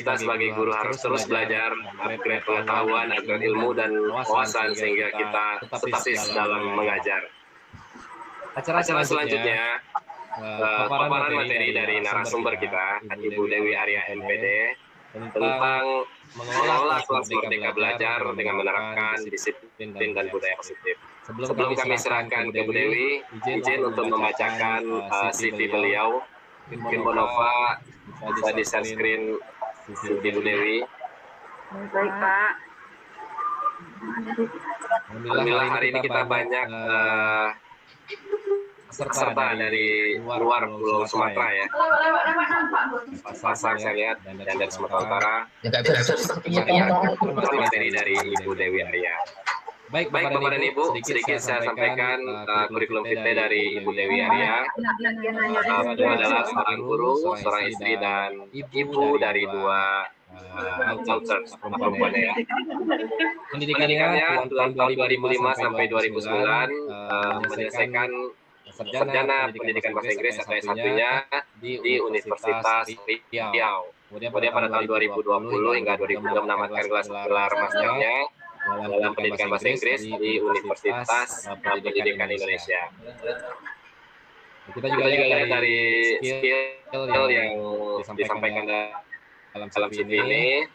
kita sebagai guru harus terus belajar, upgrade pengetahuan, upgrade ilmu dan wawasan sehingga kita tetap dalam mengajar. Acara selanjutnya, paparan materi dari narasumber kita, Ibu Dewi Arya MPD, tentang mengelola kelas Merdeka Belajar dengan menerapkan disiplin dan budaya positif. Sebelum kami serahkan ke Bu Dewi, izin untuk membacakan CV beliau. Mungkin Bu Nova bisa di-share screen CV Bu Dewi. Baik, Pak. Alhamdulillah hari ini kita banyak peserta dari luar Pulau Sumatera ya. Pasar saya lihat dan dari Sumatera Utara. Materi dari Ibu Dewi Arya. Baik Bapak dan Ibu, sedikit saya sampaikan kurikulum kita dari Ibu Dewi Arya. Beliau adalah seorang guru, seorang istri dan ibu dari dua daughters perempuan ya. Pendidikannya tahun 2005 sampai 2009 menyelesaikan sarjana pendidikan bahasa Inggris atau S1-nya di Universitas Riau. Kemudian pada tahun 2020 hingga 2022 menamatkan gelar masternya dalam pendidikan bahasa Inggris di Universitas Pendidikan Indonesia. Kita juga lihat dari skill yang disampaikan dalam CV ini.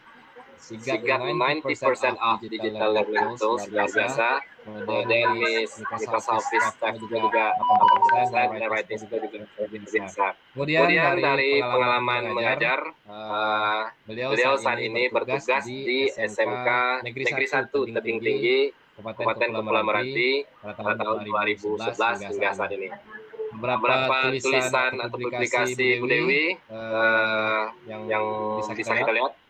She got 90% of digital learning tools luar biasa. Kemudian Microsoft Stack juga 80%, dan writing skill juga bisa. Kemudian dari pengalaman mengajar, beliau saat ini bertugas di SMK Negeri 1 Tebing Tinggi, Kabupaten Kepulauan Meranti pada tahun 2011 hingga saat ini. Beberapa tulisan atau publikasi Bu Dewi yang bisa kita lihat.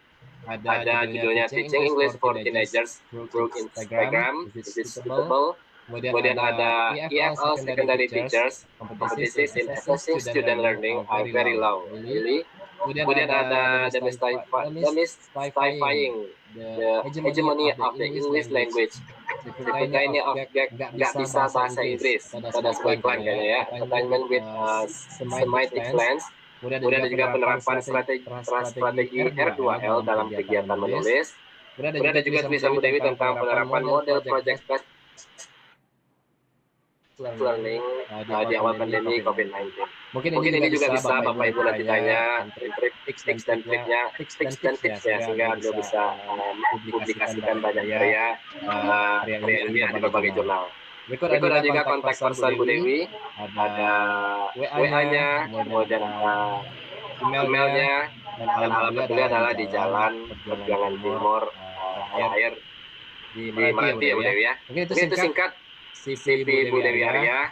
Ada judulnya Teaching English for Teenagers through Instagram, this is suitable. Kemudian ada EFL Secondary Teachers, Competitions in Assessing Student Learning are very low. Kemudian ada Demystifying the Hegemony of the English Language. Kita ini objek gak bisa bahasa Inggris. Ada sebuah iklan kayaknya ya. Entertainment with Semitic Lens. Kemudian ada juga penerapan strategi R2L dalam kegiatan menulis. Kemudian ada juga tulisan Bu Dewi tentang penerapan model project based learning di awal pandemi COVID-19. Mungkin ini juga bisa Bapak Ibu nanti tanya tips dan tipsnya sehingga beliau bisa publikasikan banyak karya ilmiah di berbagai jurnal. Berikut ada juga kontak person Bu Dewi, ada WA-nya, kemudian ada emailnya, dan alamat beliau adalah di Jalan Perjuangan Timur Air di Meranti ya Bu Dewi ya. Mungkin itu singkat CV Bu Dewi Arya.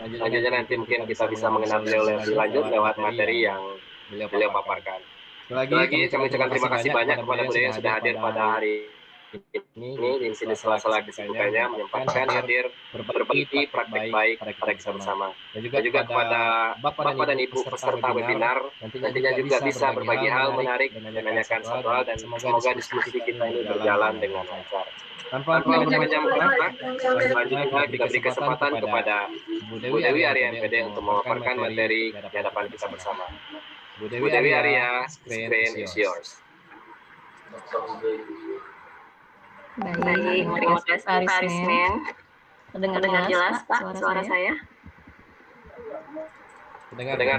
Selanjutnya nanti mungkin kita bisa mengenal beliau lebih lanjut lewat materi yang beliau paparkan. Sekali lagi kami ucapkan terima kasih banyak kepada Bu Dewi yang sudah hadir pada hari ini di sini sela-sela kesibukannya menyempatkan hadir berbagi praktek baik pada kita bersama. Dan juga kepada Bapak dan Ibu peserta webinar nantinya juga bisa berbagi hal menarik dan menanyakan satu hal dan semoga diskusi kita ini berjalan dengan lancar. Tanpa panjang waktu, selanjutnya kita beri kesempatan kepada Bu Dewi Arya MPD untuk memaparkan materi di hadapan kita bersama. Bu Dewi Arya, screen is yours. Baik, terima kasih Pak Rismen. Dengar jelas Pak suara saya? Dengar. Ya.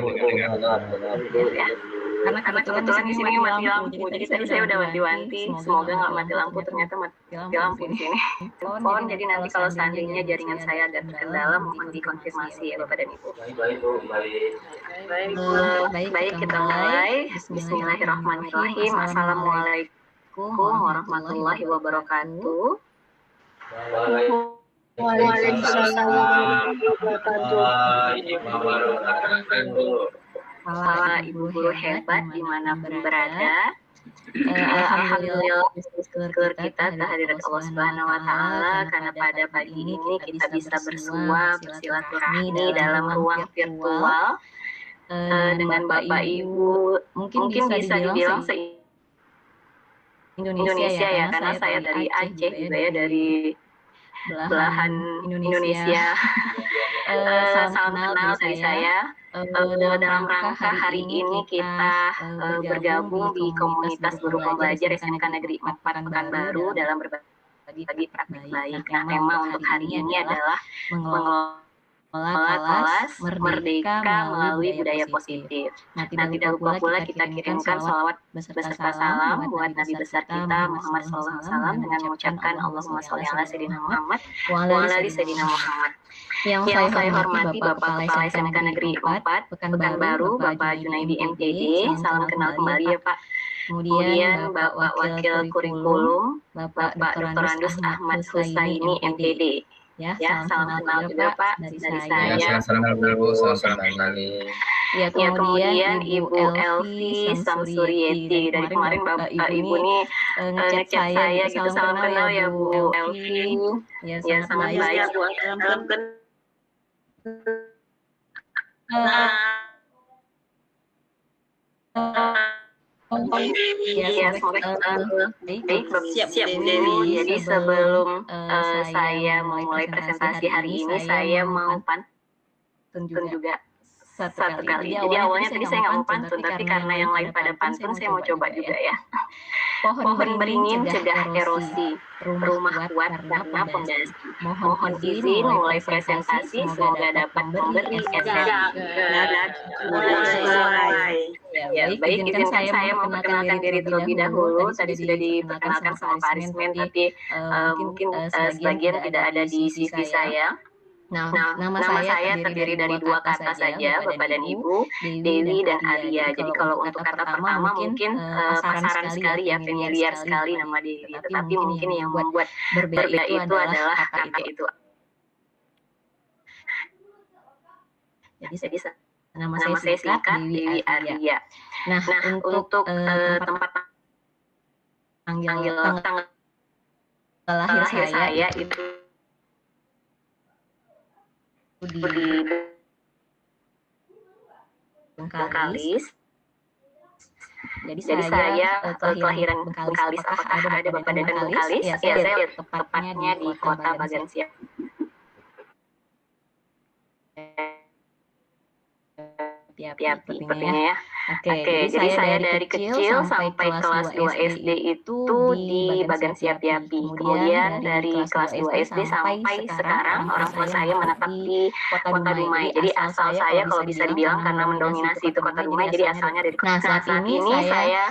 Karena kebetulan di sini mati lampu, jadi tadi saya udah wanti-wanti, semoga nggak mati lampu, ternyata mati lampu di sini. Telepon, jadi nanti kalau seandainya jaringan saya agak terkendala, mohon dikonfirmasi ya Bapak dan Ibu. Baik, kita mulai. Bismillahirrahmanirrahim. Assalamualaikum warahmatullahi wabarakatuh. Waalaikumsalam warahmatullahi wabarakatuh. Para ibu guru hebat dimanapun berada, alhamdulillah bersyukur kita kehadirat Allah Subhanahu Wa Taala karena pada pagi ini kita bisa bersua bersilaturahmi dalam ruang virtual dengan Bapak Ibu. Mungkin bisa dibilang Indonesia ya, karena saya dari Aceh juga ya, dari belahan Indonesia. Salam kenal dari saya. dalam rangka hari ini kita bergabung di komunitas guru pembelajar SMK Negeri 4 Pekanbaru dalam berbagi praktik baik. Nah, tema untuk hari ini adalah mengelola kelas merdeka melalui budaya positif. Nah, tidak lupa pula kita kirimkan sholawat beserta salam buat Nabi besar kita Muhammad SAW dengan mengucapkan Allahumma sholli ala Sayyidina Muhammad wa ala ali Sayyidina Muhammad. Yang saya hormati Bapak Kepala SMK Negeri 4 Pekanbaru, Bapak Junaidi MTD, salam kenal kembali ya Pak. Kemudian Bapak Wakil Kurikulum, Bapak Dr. Andus Ahmad Husaini MTD. Ya, salam kenal juga Pak dari saya. Ya, salam kenal Bu, salam kembali. Ya, kemudian Ibu Elvi Samsurieti. Dari kemarin Bapak Ibu nih ngechat saya gitu, salam kenal ya Bu Elvi. Ya, sangat baik. Iya, siap Dewi. Jadi sebelum saya mulai presentasi hari ini, saya mau pantun juga satu kali. Jadi awalnya tadi saya nggak mau pantun, tapi karena yang lain pada pantun, saya mau coba juga ya. Pohon beringin cegah erosi, rumah kuat karena pondasi. Mohon izin mulai presentasi, semoga dapat memberi esensi. Ya, baik, izinkan saya memperkenalkan diri terlebih dahulu. Tadi sudah diperkenalkan sama Pak Arismen, tapi mungkin sebagian tidak ada di CV saya. Nah, nama saya terdiri dari dua kata saja, Bapak dan Ibu, Dewi dan Arya. Jadi kalau untuk kata pertama mungkin pasaran sekali ya, familiar sekali nama Dewi. Tetapi mungkin yang membuat berbeda itu adalah kata itu. Jadi nama saya singkat Dewi Arya. Nah, untuk tempat tanggal lahir saya itu di Bengkalis. Jadi saya kelahiran Bengkalis. Apakah ada Bapak dan Bengkalis? Ya, saya tepatnya di Kota Bagansiap. Sepertinya ya. Oke, jadi saya dari kecil sampai kelas 2 SD itu di Bagansiap Yapi. Kemudian dari kelas 2 SD sampai sekarang orang tua saya menetap di Kota Dumai. Jadi asal saya kalau bisa dibilang karena mendominasi itu Kota Dumai, jadi asalnya dari Kota. Nah, saat ini saya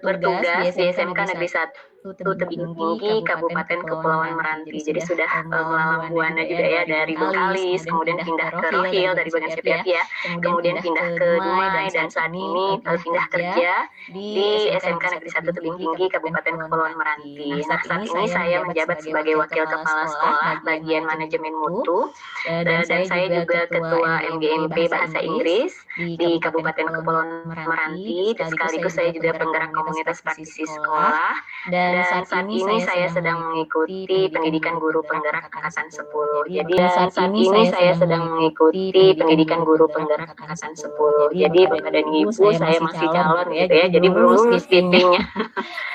bertugas di SMK Negeri 1 Tebing Tinggi Kabupaten Kepulauan Meranti. Jadi sudah melalang buana juga ya dari Bengkalis, kemudian pindah ke Rohil dari Bagansiap Yapi ya, kemudian pindah ke Dumai dan saat ini pindah kerja di SMK Negeri 1 Tebing Tinggi Kabupaten Kepulauan Meranti. Nah, saat ini saya menjabat sebagai Wakil Kepala Sekolah bagian Manajemen Mutu dan saya juga Ketua MGMP Bahasa Inggris di Kabupaten Kepulauan Meranti dan sekaligus saya juga penggerak komunitas praktisi sekolah. Dan saat ini saya sedang mengikuti pendidikan guru penggerak angkatan 10. Jadi saat ini saya sedang mengikuti pendidikan guru penggerak angkatan 10. Jadi Bapak dan Ibu saya masih calon gitu ya. Jadi belum lulus TP-nya.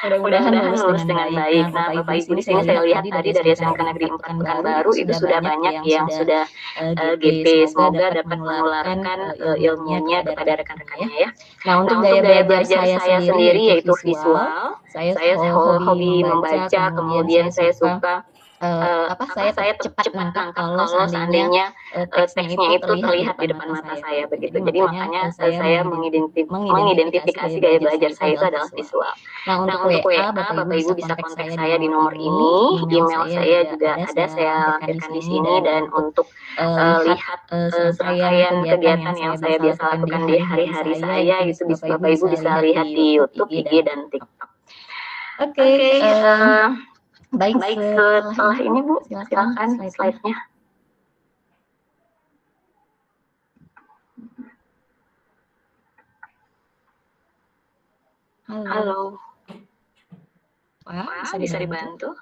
Mudah-mudahan lulus dengan baik. Nah, Bapak Ibu di sini saya lihat tadi dari SMK Negeri 4 Pekanbaru itu sudah banyak yang sudah GP. Semoga dapat menularkan ilmunya kepada rekan-rekannya ya. Nah, untuk gaya belajar saya sendiri yaitu visual. Saya hobi membaca, kemudian saya suka saya cepat nangkap kalau seandainya teksnya itu terlihat di depan mata saya begitu. Jadi makanya saya mengidentifikasi gaya belajar saya itu adalah visual. Nah, untuk WA Bapak Ibu bisa kontak saya di nomor ini. Email saya juga ada, saya lampirkan di sini. Dan untuk lihat serangkaian kegiatan yang saya biasa lakukan di hari-hari saya itu Bapak Ibu bisa lihat di YouTube, IG dan TikTok. Oke. Baik, setelah ini Bu, silakan slide-nya. Halo. Wah, bisa dibantu?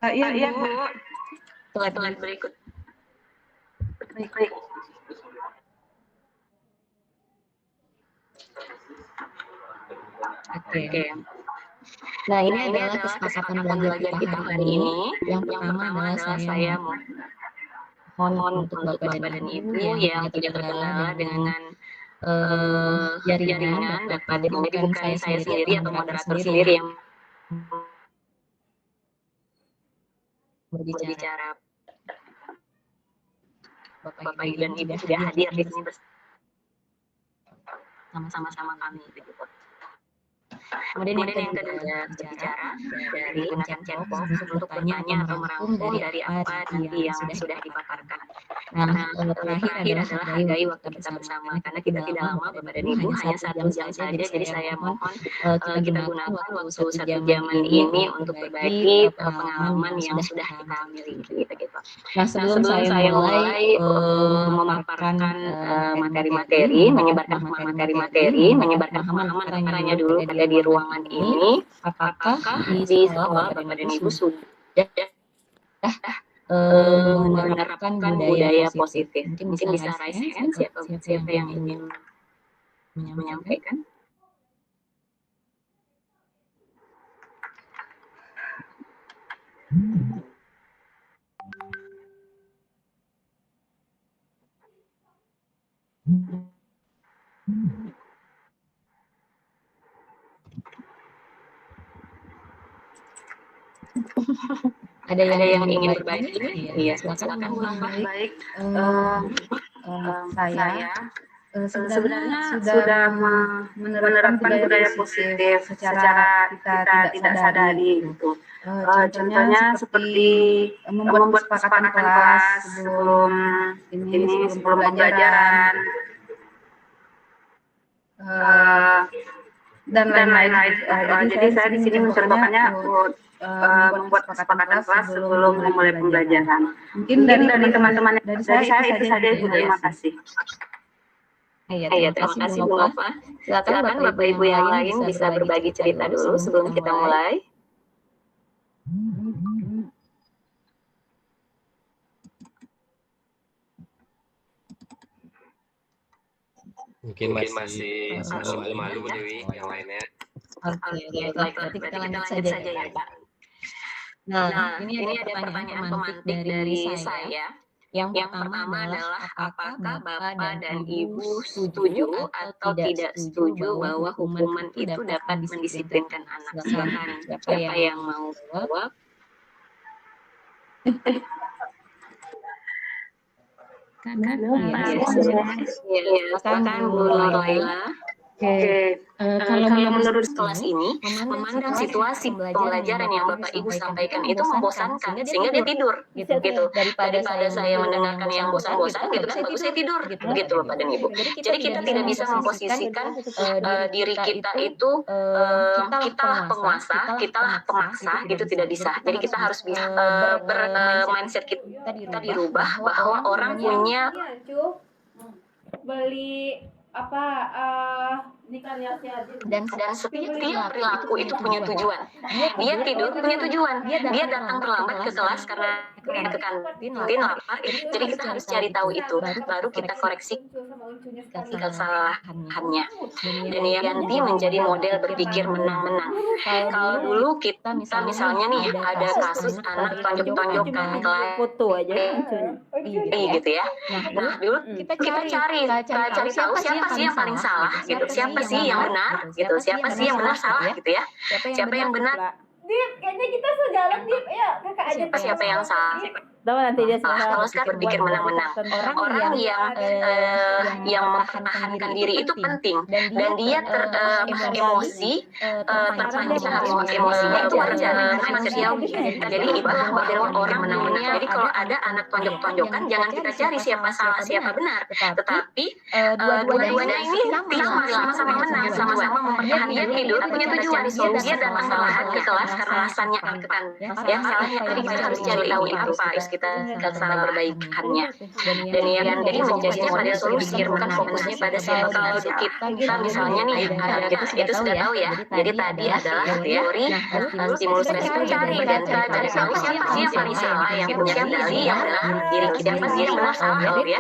Iya, Bu. Slide berikut. Oke. Nah, ini adalah kesepakatan belajar kita hari ini. Yang pertama adalah saya mohon untuk Bapak dan Ibu yang tidak terkendala dengan jaringan dapat, jadi bukan saya sendiri atau moderator sendiri yang berbicara. Bapak Ibu dan Ibu sudah hadir di sini bersama-sama kami begitu. Kemudian yang kedua berbicara dari gunakan chat box untuk bertanya atau merangkum dari apa nanti yang sudah dipaparkan. Nah, terakhir adalah hargai waktu kita bersama karena kita tidak lama Bapak dan Ibu, hanya 1 jam saja. Jadi saya mohon kita gunakan waktu 1 jaman ini untuk berbagi pengalaman yang sudah kita miliki gitu. Nah, sebelum saya mulai memaparkan materi-materi, menyebarkan materi-materi, menyebarkan pemahaman, tanya dulu pada di ruangan ini, apakah di sekolah Bapak dan Ibu sudah menerapkan budaya positif? Mungkin bisa raise hand siapa yang ingin menyampaikan. Ada yang ingin berbagi? Iya, silakan. Baik, saya sebenarnya sudah menerapkan budaya positif secara kita tidak sadari gitu. Contohnya seperti membuat kesepakatan kelas sebelum pembelajaran dan lain-lain. Jadi saya di sini mencontohkannya membuat kesepakatan kelas sebelum memulai pembelajaran. Mungkin dari teman-teman dari saya itu saja. Terima kasih. Iya, terima kasih Bu Nova. Silakan Bapak Ibu yang lain bisa berbagi cerita dulu sebelum kita mulai. Mungkin masih malu-malu Bu Dewi yang lainnya. Oke, berarti kita lanjut saja ya Pak. Nah, ini ada pertanyaan pemantik dari saya. Yang pertama adalah apakah Bapak dan Ibu setuju atau tidak setuju bahwa hukuman itu dapat mendisiplinkan anak? Silakan siapa yang mau jawab? Silakan Bu Laila. Oke, Kalau menurut kelas ini, memandang situasi pembelajaran yang Bapak Ibu sampaikan itu membosankan, sehingga dia tidur, gitu. Daripada saya mendengarkan yang bosan-bosan, gitu kan, bagus saya tidur, gitu Bapak dan Ibu. Jadi kita tidak bisa memposisikan diri kita itu, kitalah penguasa, kitalah pemaksa, gitu tidak bisa. Jadi kita harus bisa mindset kita dirubah bahwa orang punya beli dan setiap perilaku itu punya tujuan. Dia tidur punya tujuan. Dia datang terlambat ke kelas karena ke kantin lapar. Jadi kita harus cari tahu itu. Baru kita koreksi kesalahannya. Dan Yanti menjadi model berpikir menang-menang. Kalau dulu kita misalnya nih ada kasus anak tonjok-tonjokan foto aja gitu ya. Nah dulu kita cari tahu siapa sih yang paling salah gitu. Siapa sih yang benar gitu. Siapa sih yang benar salah gitu ya. Siapa yang benar. Dip, kayaknya kita sejalan Dip. Ayo, kakak aja. Siapa yang salah? Tahu nanti dia Kalau sekarang berpikir menang-menang. Orang yang mempertahankan diri itu penting dan dia emosi terpancing emosinya itu wajar manusiawi. Jadi ibarat bahwa orang menang-menang. Jadi kalau ada anak tonjok-tonjokan jangan kita cari siapa salah siapa benar, tetapi dua-duanya ini sama-sama menang, sama-sama mempertahankan dia tidur punya tujuan. Dia datang salah ke kelas karena alasannya akan ya salahnya tadi kita harus cari tahu apa kita cara perbaikannya dan yang jadi menjadinya pada solusi bukan fokusnya pada siapa. Kalau kita misalnya nih itu sudah tahu ya, jadi tadi adalah teori stimulus respon cari dan cari tahu siapa sih yang paling salah, yang punya kendali yang adalah diri kita, siapa sih yang benar salah ya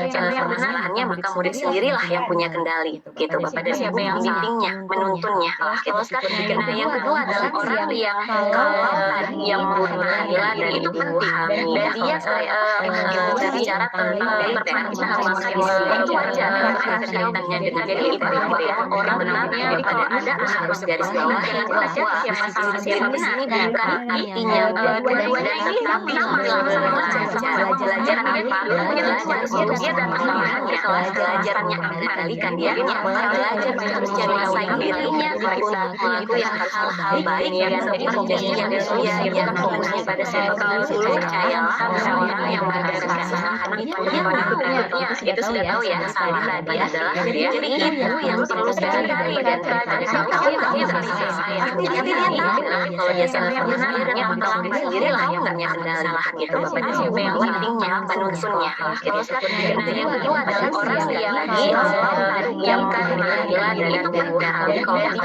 siapa yang benar maka murid sendirilah yang punya kendali gitu Bapak dan siapa yang bimbingnya menuntunnya gitu. Nah yang kedua adalah orang yang kalau tadi yang membuat pengadilan dan itu penting dan berbicara tentang bertanya maka itu wajar kaitannya dengan itu ya. Orang benarnya kalau ada harus garis bawah yang belajar ya masalah yang benar karena intinya dua-duanya ini tapi belajar apa untuk dia dan kesalahannya belajarnya mengendalikan dirinya belajar mencari masalah dirinya untuk yang hal-hal baik yang menjadi manusia yang fokusnya pada kalau dulu percayalah orang yang menghadapi kesalahan itu sudah tahu ya salah tadi adalah dia jadi itu yang perlu sadari dan tahu dia saya artinya dia tahu kalau dia salah yang benarnya melakukan sendiri lah yang nggak kesalahan itu bapak siapa yang pentingnya penuntunnya nah yang kedua adalah orang yang lagi yang keadilan dan itu benar kalau dia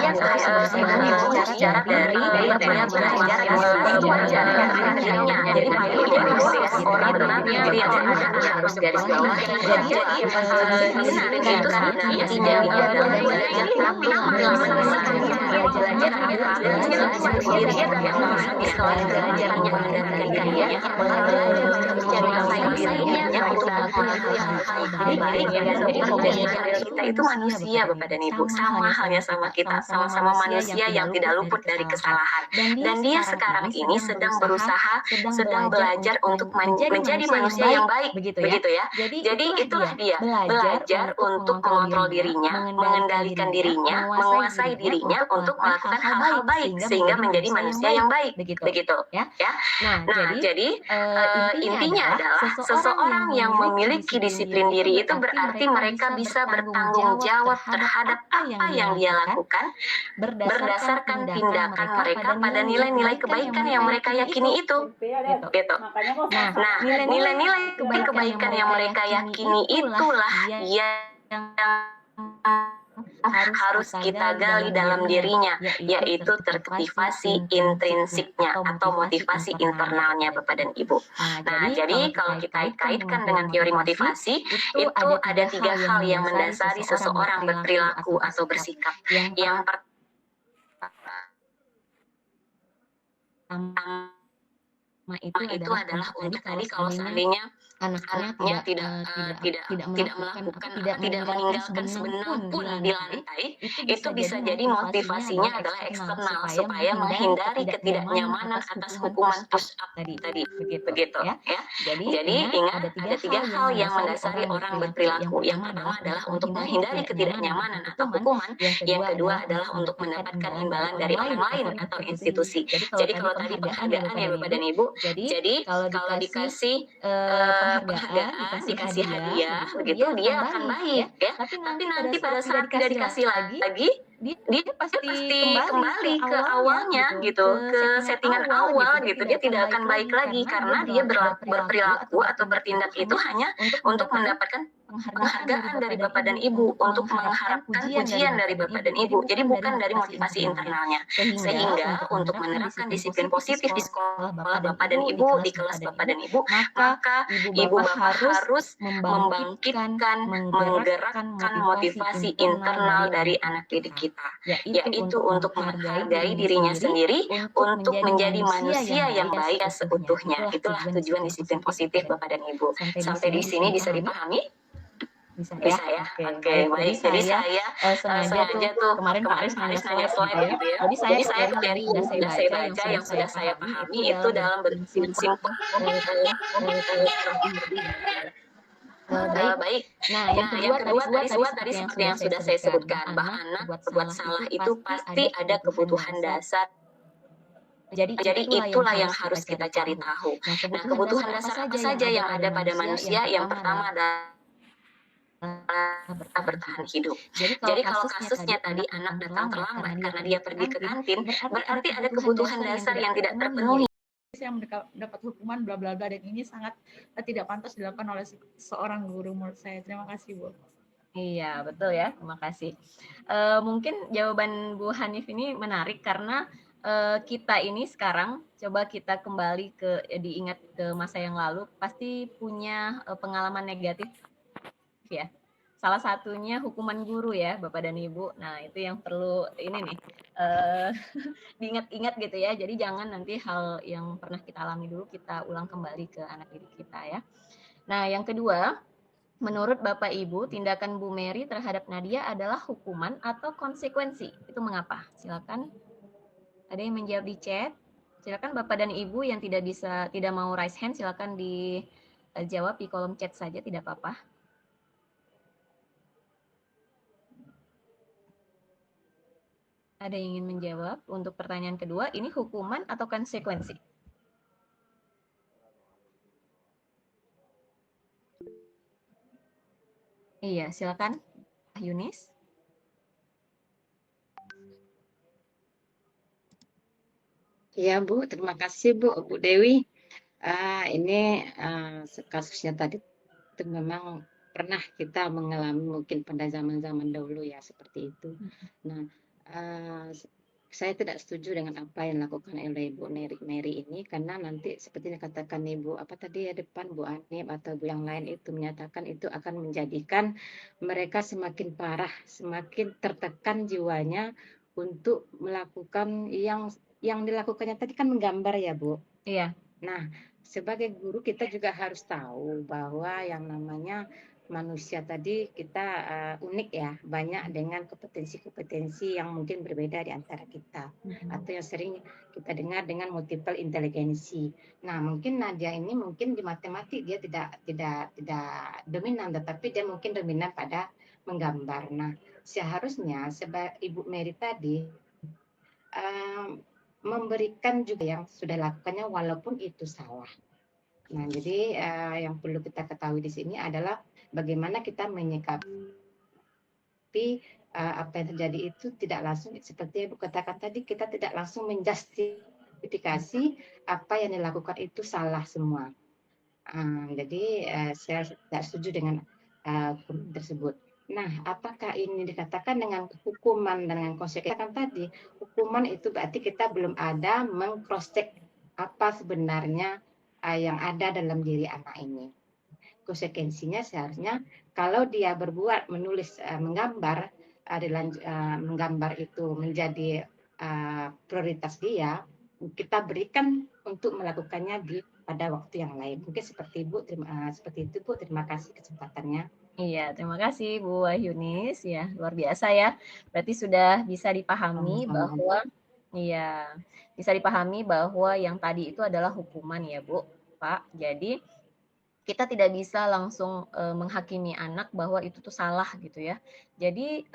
secara dari dia belajar itu wajar akhirnya jadi proses orang benarnya dia harus garis bawah jadi benar itu sebenarnya tidak belajar tapi belajar dirinya dan belajarnya mengendalikan dia cari masalahnya baik kita itu manusia Bapak dan Ibu sama halnya sama kita sama-sama manusia yang tidak luput dari kesalahan dan dia sekarang ini sedang berusaha sedang belajar untuk menjadi manusia yang baik begitu ya jadi itulah dia belajar untuk mengontrol dirinya mengendalikan dirinya menguasai dirinya untuk melakukan hal-hal baik sehingga menjadi manusia yang baik begitu ya nah jadi intinya adalah seseorang yang memiliki disiplin diri itu berarti mereka bisa bertanggung jawab terhadap apa yang dia lakukan berdasarkan tindakan mereka pada nilai-nilai kebaikan yang mereka yakini itu gitu. Nah nilai-nilai kebaikan yang mereka yakini itulah yang harus kita gali dalam dirinya, yaitu terkultivasi intrinsiknya atau motivasi internalnya Bapak dan Ibu. Nah, jadi kalau kita kaitkan dengan teori motivasi, itu ada 3 hal yang mendasari seseorang berperilaku atau bersikap. Yang pertama itu adalah untuk tadi kalau seandainya anaknya tidak meninggalkan sebenarnya pun di lantai, itu bisa jadi motivasinya adalah eksternal supaya menghindari ketidaknyamanan atas hukuman push up tadi begitu ya. Jadi ingat ada 3 hal yang mendasari orang berperilaku. Yang pertama adalah untuk menghindari ketidaknyamanan atau hukuman. Yang kedua adalah untuk mendapatkan imbalan dari orang lain atau institusi. Jadi kalau tadi penghargaan ya Bapak dan Ibu, jadi kalau dikasih penghargaan, dikasih hadiah, begitu dia akan baik ya. Tapi nanti pada saat tidak dikasih lagi, dia pasti kembali ke awalnya gitu, ke settingan awal gitu. Dia tidak akan baik lagi karena dia berperilaku atau bertindak itu hanya untuk mendapatkan penghargaan dari Bapak dan Ibu, untuk mengharapkan pujian dari Bapak dan Ibu. Jadi bukan dari motivasi internalnya. Sehingga untuk menerapkan disiplin positif di sekolah Bapak dan Ibu, di kelas Bapak dan Ibu, maka Ibu Bapak harus membangkitkan, menggerakkan motivasi internal dari anak didik kita, yaitu untuk menghargai dirinya sendiri, untuk menjadi manusia yang baik seutuhnya. Itulah tujuan disiplin positif Bapak dan Ibu. Sampai di sini bisa dipahami? Bisa ya. Oke, baik. Jadi saya sengaja tuh kemarin nanya slide gitu ya. Jadi saya dari yang sudah saya baca, yang sudah saya pahami itu dalam bentuk simpel. Baik. Nah, yang kedua tadi seperti yang sudah saya sebutkan, bahwa anak berbuat salah itu pasti ada kebutuhan dasar. Jadi itulah yang harus kita cari tahu. Nah, kebutuhan dasar apa saja yang ada pada manusia? Yang pertama adalah bertahan hidup. Jadi kalau kasusnya tadi anak datang terlambat karena dia pergi ke kantin, berarti ada kebutuhan dasar yang tidak terpenuhi. Yang mendapat hukuman bla bla bla, dan ini sangat tidak pantas dilakukan oleh seorang guru menurut saya. Terima kasih Bu. Iya betul ya, terima kasih. Mungkin jawaban Bu Hanif ini menarik karena kita ini sekarang coba kita kembali diingat ke masa yang lalu, pasti punya pengalaman negatif ya. salah satunya hukuman guru ya Bapak dan Ibu. Nah itu yang perlu ini nih diingat-ingat gitu ya. Jadi jangan nanti hal yang pernah kita alami dulu kita ulang kembali ke anak didik kita ya. Nah yang kedua, menurut Bapak Ibu tindakan Bu Mary terhadap Nadia adalah hukuman atau konsekuensi? Itu mengapa? Silakan. Ada yang menjawab di chat. Silakan Bapak dan Ibu yang tidak mau raise hand, silakan dijawab di kolom chat saja, tidak apa-apa. Ada yang ingin menjawab untuk pertanyaan kedua, ini hukuman atau konsekuensi? Iya, silakan Yunis. Iya Bu, terima kasih Bu Dewi. Ini kasusnya tadi itu memang pernah kita mengalami mungkin pada zaman-zaman dahulu ya seperti itu. Nah, saya tidak setuju dengan apa yang dilakukan oleh Ibu Mary ini karena nanti seperti yang katakan Ibu apa tadi ya depan Bu Anip atau Bu yang lain itu menyatakan itu akan menjadikan mereka semakin parah, semakin tertekan jiwanya untuk melakukan yang dilakukannya tadi kan menggambar ya Bu. Iya. Nah, sebagai guru kita juga harus tahu bahwa yang namanya manusia tadi kita unik ya, banyak dengan kompetensi-kompetensi yang mungkin berbeda di antara kita, atau yang sering kita dengar dengan multiple inteligensi. Nah, mungkin Nadia ini mungkin di matematik dia tidak dominan, tetapi dia mungkin dominan pada menggambar. Nah, seharusnya sebagai Ibu Mary tadi memberikan juga yang sudah lakukannya walaupun itu salah. Nah, jadi yang perlu kita ketahui di sini adalah bagaimana kita menyikapi apa yang terjadi itu tidak langsung seperti Ibu katakan tadi, kita tidak langsung menjustifikasi apa yang dilakukan itu salah semua. Jadi saya tidak setuju dengan tersebut. Nah, apakah ini dikatakan dengan hukuman dan dengan konsekuensi? Kan tadi hukuman itu berarti kita belum ada meng-cross-check apa sebenarnya yang ada dalam diri anak ini. Konsekuensinya seharusnya kalau dia berbuat, menulis, menggambar, menggambar itu menjadi prioritas dia, kita berikan untuk melakukannya pada waktu yang lain. Mungkin seperti seperti itu Bu. Terima kasih kesempatannya. Iya, terima kasih Bu Yunis ya, luar biasa ya. Berarti sudah bisa dipahami bahwa yang tadi itu adalah hukuman ya Bu, Pak. Jadi kita tidak bisa langsung menghakimi anak bahwa itu tuh salah gitu ya. Jadi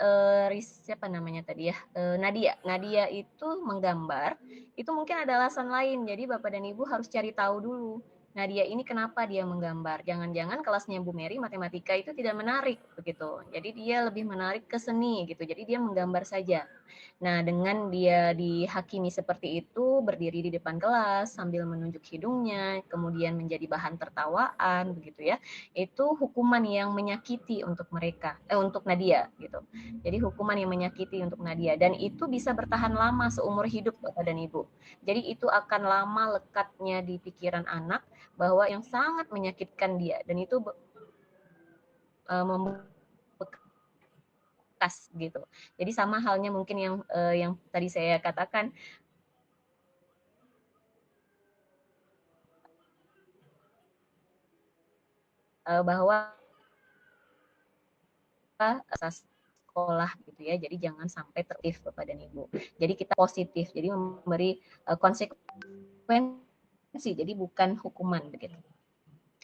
siapa namanya tadi ya, Nadia itu menggambar, itu mungkin ada alasan lain. Jadi Bapak dan Ibu harus cari tahu dulu. Nadia ini kenapa dia menggambar? Jangan-jangan kelasnya Bu Mary matematika itu tidak menarik begitu. Jadi dia lebih menarik ke seni gitu. Jadi dia menggambar saja. Nah, dengan dia dihakimi seperti itu, berdiri di depan kelas sambil menunjuk hidungnya, kemudian menjadi bahan tertawaan begitu ya. Itu hukuman yang menyakiti untuk untuk Nadia gitu. Jadi hukuman yang menyakiti untuk Nadia dan itu bisa bertahan lama seumur hidup Bapak dan Ibu. Jadi itu akan lama lekatnya di pikiran anak bahwa yang sangat menyakitkan dia dan itu membekas gitu. Jadi sama halnya mungkin yang tadi saya katakan bahwa asas sekolah gitu ya. Jadi jangan sampai tertif Bapak dan Ibu. Jadi kita positif. Jadi memberi konsekuensi. Jadi bukan hukuman begitu.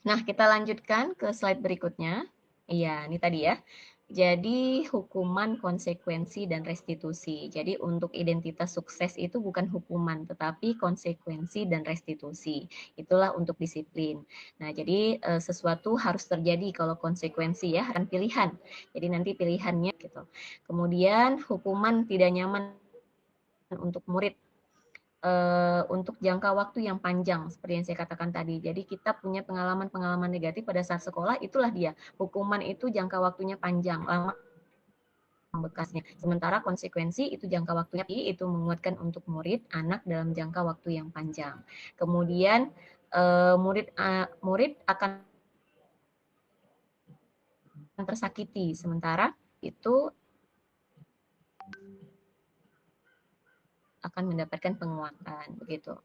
Nah, kita lanjutkan ke slide berikutnya. Iya, ini tadi ya. Jadi hukuman, konsekuensi, dan restitusi. Jadi untuk identitas sukses itu bukan hukuman, tetapi konsekuensi dan restitusi. Itulah untuk disiplin. Nah, jadi sesuatu harus terjadi kalau konsekuensi ya, kan pilihan. Jadi nanti pilihannya gitu. Kemudian hukuman tidak nyaman untuk murid. Untuk jangka waktu yang panjang seperti yang saya katakan tadi. Jadi kita punya pengalaman-pengalaman negatif pada saat sekolah, itulah dia. Hukuman itu jangka waktunya panjang, lama bekasnya. Sementara konsekuensi itu jangka waktunya itu menguatkan untuk murid, anak dalam jangka waktu yang panjang. Kemudian murid akan tersakiti, sementara itu akan mendapatkan penguatan begitu.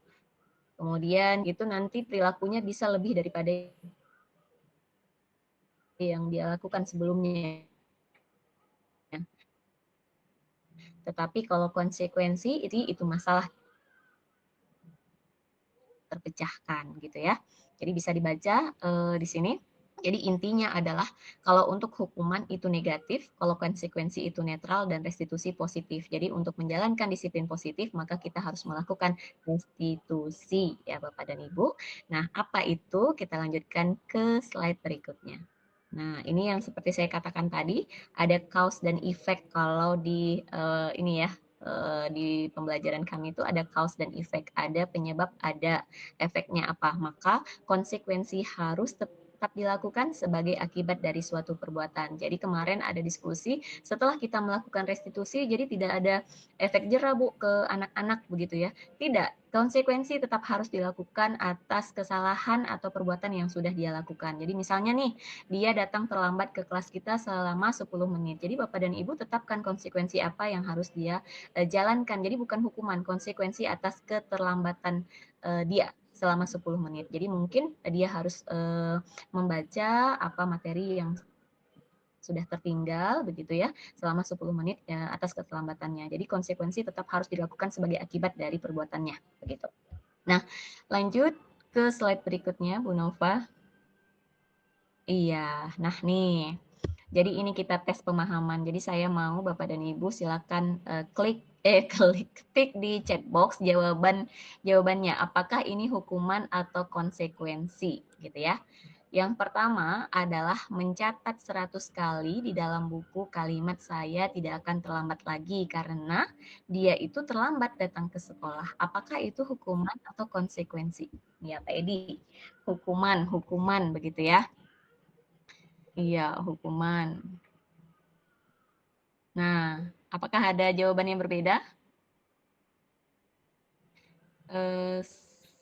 Kemudian itu nanti perilakunya bisa lebih daripada yang dia lakukan sebelumnya. Tetapi kalau konsekuensi itu masalah terpecahkan gitu ya. Jadi bisa dibaca di sini. Jadi intinya adalah kalau untuk hukuman itu negatif, kalau konsekuensi itu netral dan restitusi positif. Jadi untuk menjalankan disiplin positif maka kita harus melakukan restitusi ya Bapak dan Ibu. Nah, apa itu? Kita lanjutkan ke slide berikutnya. Nah, ini yang seperti saya katakan tadi, ada cause dan effect kalau di ini ya, di pembelajaran kami itu ada cause dan effect, ada penyebab, ada efeknya apa. Maka konsekuensi harus tetap dilakukan sebagai akibat dari suatu perbuatan. Jadi kemarin ada diskusi, setelah kita melakukan restitusi, jadi tidak ada efek jera Bu ke anak-anak begitu ya. Tidak, konsekuensi tetap harus dilakukan atas kesalahan atau perbuatan yang sudah dia lakukan. Jadi misalnya nih, dia datang terlambat ke kelas kita selama 10 menit. Jadi Bapak dan Ibu tetapkan konsekuensi apa yang harus dia jalankan. Jadi bukan hukuman, konsekuensi atas keterlambatan dia selama 10 menit. Jadi mungkin dia harus membaca apa materi yang sudah tertinggal begitu ya selama 10 menit ya, atas keterlambatannya. Jadi konsekuensi tetap harus dilakukan sebagai akibat dari perbuatannya begitu. Nah, lanjut ke slide berikutnya Bu Nova. Iya, nah nih. Jadi ini kita tes pemahaman. Jadi saya mau Bapak dan Ibu silakan ketik di chat box jawabannya apakah ini hukuman atau konsekuensi gitu ya. Yang pertama adalah mencatat 100 kali di dalam buku kalimat saya tidak akan terlambat lagi karena dia itu terlambat datang ke sekolah. Apakah itu hukuman atau konsekuensi? Ya Pak Edi, hukuman begitu ya. Iya, hukuman. Nah, apakah ada jawaban yang berbeda?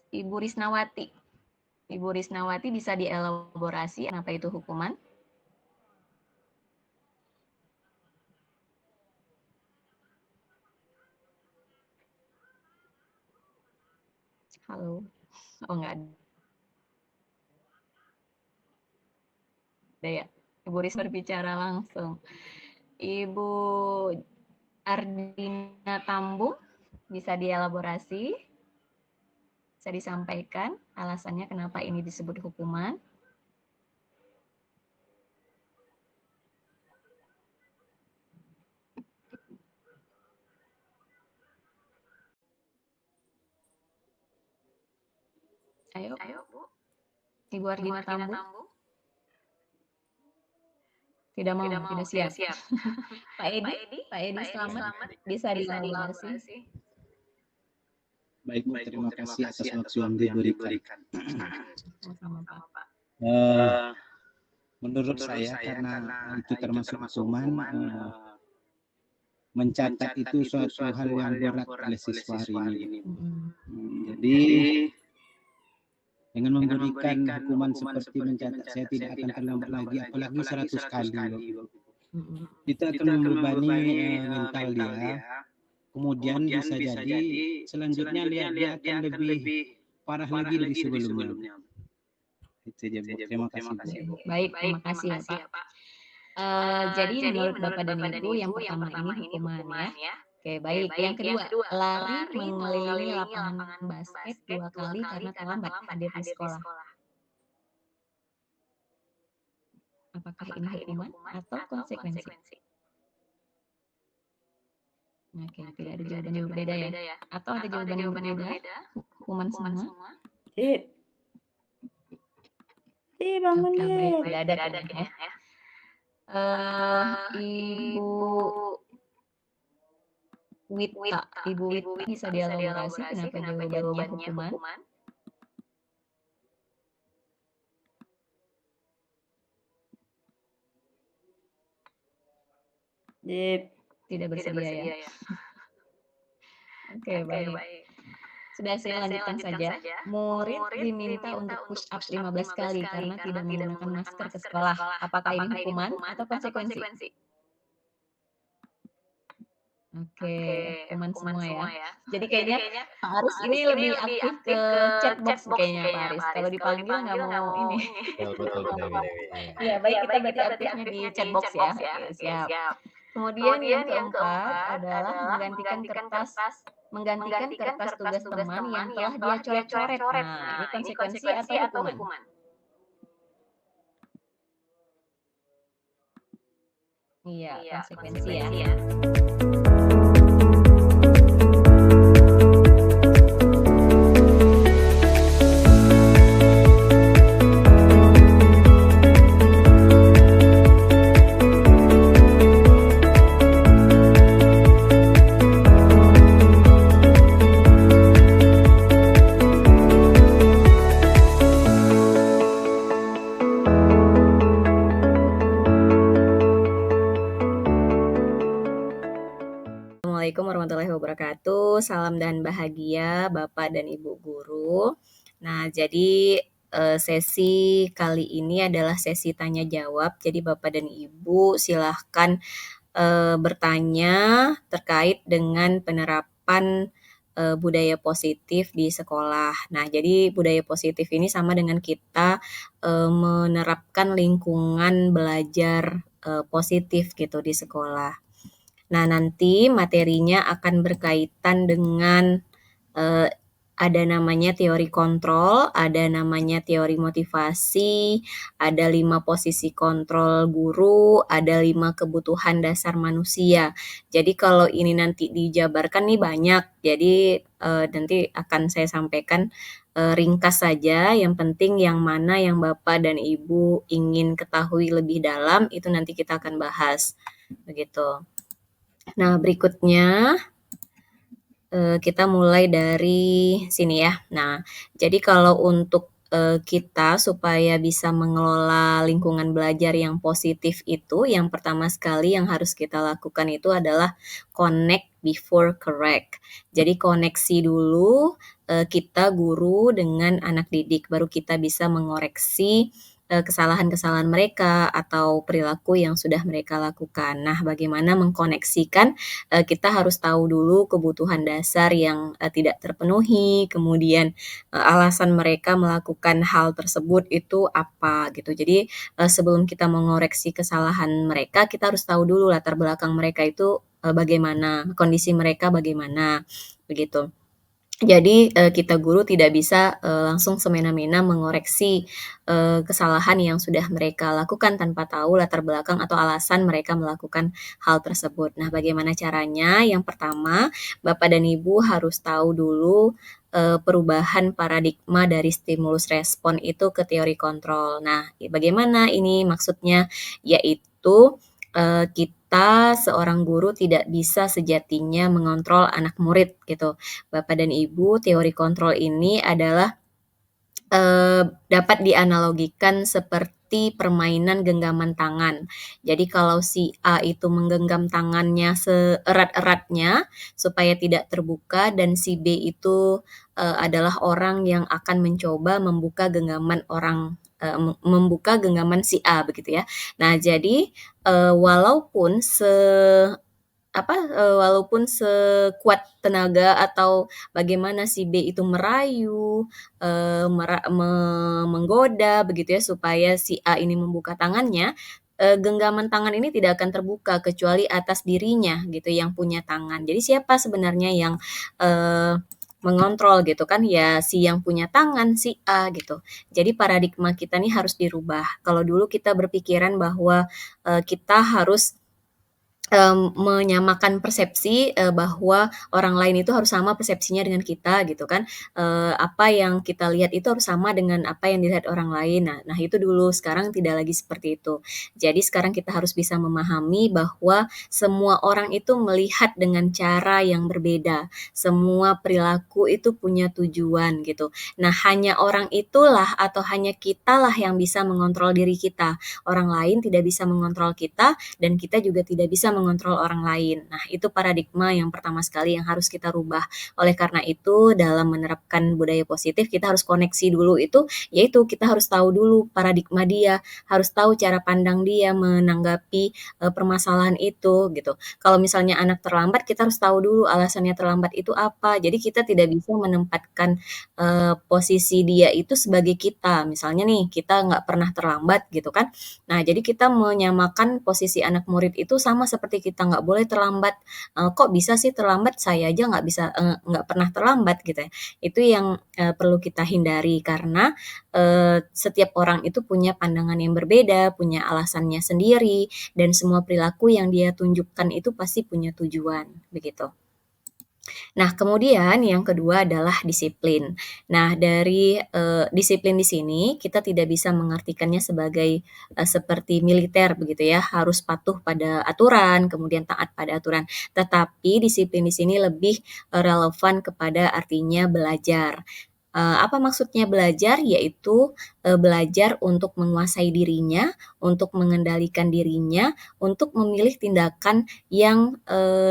Ibu Risnawati. Ibu Risnawati bisa dielaborasi apa itu hukuman? Halo. Oh, enggak ada ya. Ibu Ris berbicara langsung. Ibu Ardina Tambung bisa dielaborasi? Bisa disampaikan alasannya kenapa ini disebut hukuman? Ayo Bu. Ibu Ardina Tambung. Tidak mau, tidak siap. Pak Edi selamat. Bisa dielaborasi. Baik Bu, terima kasih atas waktu yang diberikan. Sama-sama Pak. Menurut saya karena itu termasuk hukuman, mencatat itu suatu hal yang berat oleh siswa hari ini. Jadi dengan memberikan hukuman seperti mencatat saya tidak akan terlambat lagi, apalagi 100 kali. Itu akan membebani mental dia. Kemudian bisa jadi selanjutnya dia akan lebih parah lagi dari sebelumnya. Itu aja Bu. Terima kasih Bu. Baik, terima kasih ya Pak. Jadi menurut Bapak dan Ibu yang pertama ini hukuman ya. Oke, baik. Yang kedua, lari mengelilingi lapangan basket 2 kali karena terlambat hadir di sekolah. Apakah ini hukuman atau konsekuensi? Oke, tidak ada jawaban yang berbeda ya. Atau ada jawaban yang berbeda? Hukuman semua? Bangun Oke, deh. baik. Tidak ada ya. Ibu Wita. Ibu Wita bisa dielaborasi kenapa jawabannya hukuman? Tidak bersedia ya. Oke, baik. sudah saya lanjutkan saja. Murid diminta untuk push up 15 kali karena tidak menggunakan masker ke sekolah. Apakah ini hukuman atau konsekuensi? Oke, hukuman semua ya. Jadi kayaknya Pak Aris ini lebih aktif ke chat box kayaknya Pak Aris. Kalau dipanggil nggak mau ini. Betul, betul, betul. Ya, baik, kita berarti aktifnya di chat box ya. Oke, siap. Kemudian yang keempat adalah menggantikan kertas tugas teman yang telah dia coret-coret. Nah, ini konsekuensi atau hukuman? Iya, konsekuensi ya. Assalamualaikum warahmatullahi wabarakatuh. Salam dan bahagia Bapak dan Ibu guru. Nah, jadi sesi kali ini adalah sesi tanya jawab. Jadi Bapak dan Ibu silahkan bertanya terkait dengan penerapan budaya positif di sekolah. Nah, jadi budaya positif ini sama dengan kita menerapkan lingkungan belajar positif gitu di sekolah. Nah, nanti materinya akan berkaitan dengan ada namanya teori kontrol, ada namanya teori motivasi, ada 5 posisi kontrol guru, ada 5 kebutuhan dasar manusia. Jadi kalau ini nanti dijabarkan nih banyak, jadi nanti akan saya sampaikan ringkas saja. Yang penting yang mana yang Bapak dan Ibu ingin ketahui lebih dalam, itu nanti kita akan bahas. Begitu. Nah, berikutnya kita mulai dari sini ya. Nah, jadi kalau untuk kita supaya bisa mengelola lingkungan belajar yang positif itu, yang pertama sekali yang harus kita lakukan itu adalah connect before correct. Jadi koneksi dulu kita guru dengan anak didik, baru kita bisa mengoreksi kesalahan-kesalahan mereka atau perilaku yang sudah mereka lakukan. Nah, bagaimana mengkoneksikan? Kita harus tahu dulu kebutuhan dasar yang tidak terpenuhi, kemudian alasan mereka melakukan hal tersebut itu apa gitu. Jadi sebelum kita mengoreksi kesalahan mereka, kita harus tahu dulu latar belakang mereka itu bagaimana, kondisi mereka bagaimana, begitu. Jadi kita guru tidak bisa langsung semena-mena mengoreksi kesalahan yang sudah mereka lakukan tanpa tahu latar belakang atau alasan mereka melakukan hal tersebut. Nah, bagaimana caranya? Yang pertama, Bapak dan Ibu harus tahu dulu perubahan paradigma dari stimulus respon itu ke teori kontrol. Nah, bagaimana ini maksudnya? Yaitu kita seorang guru tidak bisa sejatinya mengontrol anak murid gitu. Bapak dan Ibu, teori kontrol ini adalah dapat dianalogikan seperti permainan genggaman tangan. Jadi kalau si A itu menggenggam tangannya seerat-eratnya supaya tidak terbuka, dan si B itu adalah orang yang akan mencoba membuka genggaman si A begitu ya. Nah, jadi walaupun sekuat tenaga atau bagaimana si B itu merayu, menggoda begitu ya supaya si A ini membuka tangannya, genggaman tangan ini tidak akan terbuka kecuali atas dirinya gitu yang punya tangan. Jadi siapa sebenarnya yang mengontrol gitu kan, ya si yang punya tangan, si A gitu. Jadi paradigma kita nih harus dirubah. Kalau dulu kita berpikiran bahwa kita harus menyamakan persepsi bahwa orang lain itu harus sama persepsinya dengan kita gitu kan. Apa yang kita lihat itu harus sama dengan apa yang dilihat orang lain. Nah itu dulu, sekarang tidak lagi seperti itu. Jadi sekarang kita harus bisa memahami bahwa semua orang itu melihat dengan cara yang berbeda. Semua perilaku itu punya tujuan gitu. Nah, hanya orang itulah atau hanya kitalah yang bisa mengontrol diri kita. Orang lain tidak bisa mengontrol kita, dan kita juga tidak bisa mengontrol mengontrol orang lain. Nah, itu paradigma yang pertama sekali yang harus kita rubah. Oleh karena itu, dalam menerapkan budaya positif, kita harus koneksi dulu itu, yaitu kita harus tahu dulu paradigma dia, harus tahu cara pandang dia menanggapi permasalahan itu gitu. Kalau misalnya anak terlambat, kita harus tahu dulu alasannya terlambat itu apa. Jadi kita tidak bisa menempatkan posisi dia itu sebagai kita. Misalnya nih, kita nggak pernah terlambat gitu kan. Nah, jadi kita menyamakan posisi anak murid itu sama seperti kita nggak boleh terlambat. Kok bisa sih terlambat? Saya aja nggak bisa, nggak pernah terlambat gitu ya. Itu yang perlu kita hindari karena setiap orang itu punya pandangan yang berbeda, punya alasannya sendiri, dan semua perilaku yang dia tunjukkan itu pasti punya tujuan, begitu. Nah, kemudian yang kedua adalah disiplin. Nah, dari disiplin di sini kita tidak bisa mengartikannya sebagai seperti militer begitu ya, harus patuh pada aturan, kemudian taat pada aturan. Tetapi disiplin di sini lebih relevan kepada artinya belajar. Apa maksudnya belajar? Yaitu belajar untuk menguasai dirinya, untuk mengendalikan dirinya, untuk memilih tindakan yang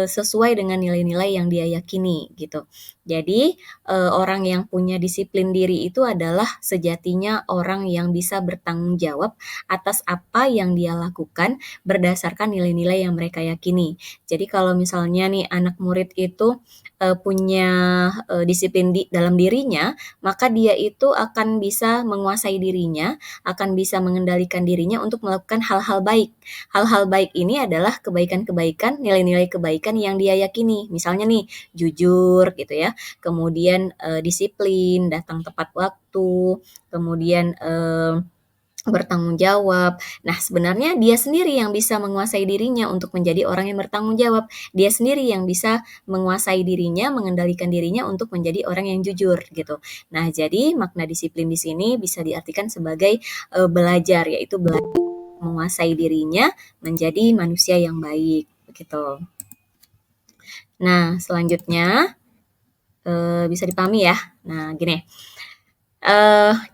sesuai dengan nilai-nilai yang dia yakini gitu. Jadi orang yang punya disiplin diri itu adalah sejatinya orang yang bisa bertanggung jawab atas apa yang dia lakukan berdasarkan nilai-nilai yang mereka yakini. Jadi kalau misalnya nih anak murid itu punya disiplin dalam dirinya, maka dia itu akan bisa menguasai dirinya, akan bisa mengendalikan dirinya untuk melakukan hal-hal baik. Hal-hal baik ini adalah kebaikan-kebaikan, nilai-nilai kebaikan yang dia yakini. Misalnya nih, jujur gitu ya, kemudian disiplin, datang tepat waktu, kemudian bertanggung jawab. Nah, sebenarnya dia sendiri yang bisa menguasai dirinya untuk menjadi orang yang bertanggung jawab. Dia sendiri yang bisa menguasai dirinya, mengendalikan dirinya untuk menjadi orang yang jujur gitu. Nah, jadi makna disiplin di sini bisa diartikan sebagai belajar, yaitu belajar menguasai dirinya menjadi manusia yang baik begitu. Nah, selanjutnya bisa dipahami ya. Nah, gini.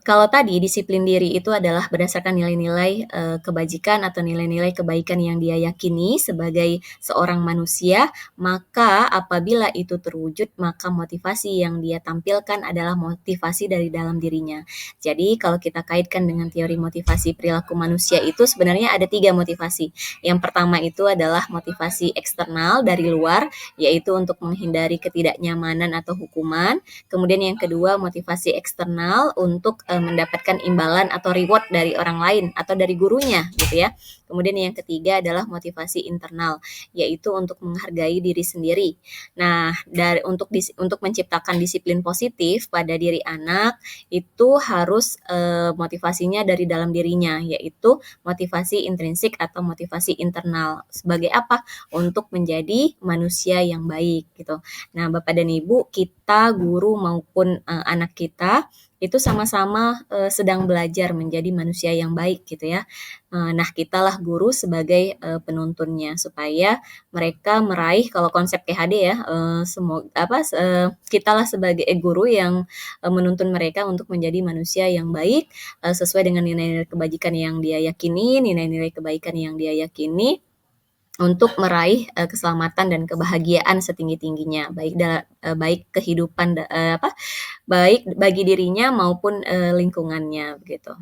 Kalau tadi disiplin diri itu adalah berdasarkan nilai-nilai kebajikan atau nilai-nilai kebaikan yang dia yakini sebagai seorang manusia, maka apabila itu terwujud, maka motivasi yang dia tampilkan adalah motivasi dari dalam dirinya. Jadi kalau kita kaitkan dengan teori motivasi perilaku manusia itu sebenarnya ada 3 motivasi. Yang pertama itu adalah motivasi eksternal dari luar, yaitu untuk menghindari ketidaknyamanan atau hukuman. Kemudian yang kedua motivasi eksternal untuk mendapatkan imbalan atau reward dari orang lain atau dari gurunya gitu ya. Kemudian yang ketiga adalah motivasi internal, yaitu untuk menghargai diri sendiri. Nah, untuk menciptakan disiplin positif pada diri anak itu harus motivasinya dari dalam dirinya, yaitu motivasi intrinsik atau motivasi internal. Sebagai apa? Untuk menjadi manusia yang baik gitu. Nah, Bapak dan Ibu, kita guru maupun anak kita itu sama-sama sedang belajar menjadi manusia yang baik gitu ya. Nah, kitalah guru sebagai penuntunnya supaya mereka meraih, kalau konsep PHD ya, kitalah sebagai guru yang menuntun mereka untuk menjadi manusia yang baik sesuai dengan nilai-nilai kebajikan yang dia yakini, nilai-nilai kebaikan yang dia yakini, untuk meraih keselamatan dan kebahagiaan setinggi-tingginya, baik kehidupan baik bagi dirinya maupun lingkungannya begitu.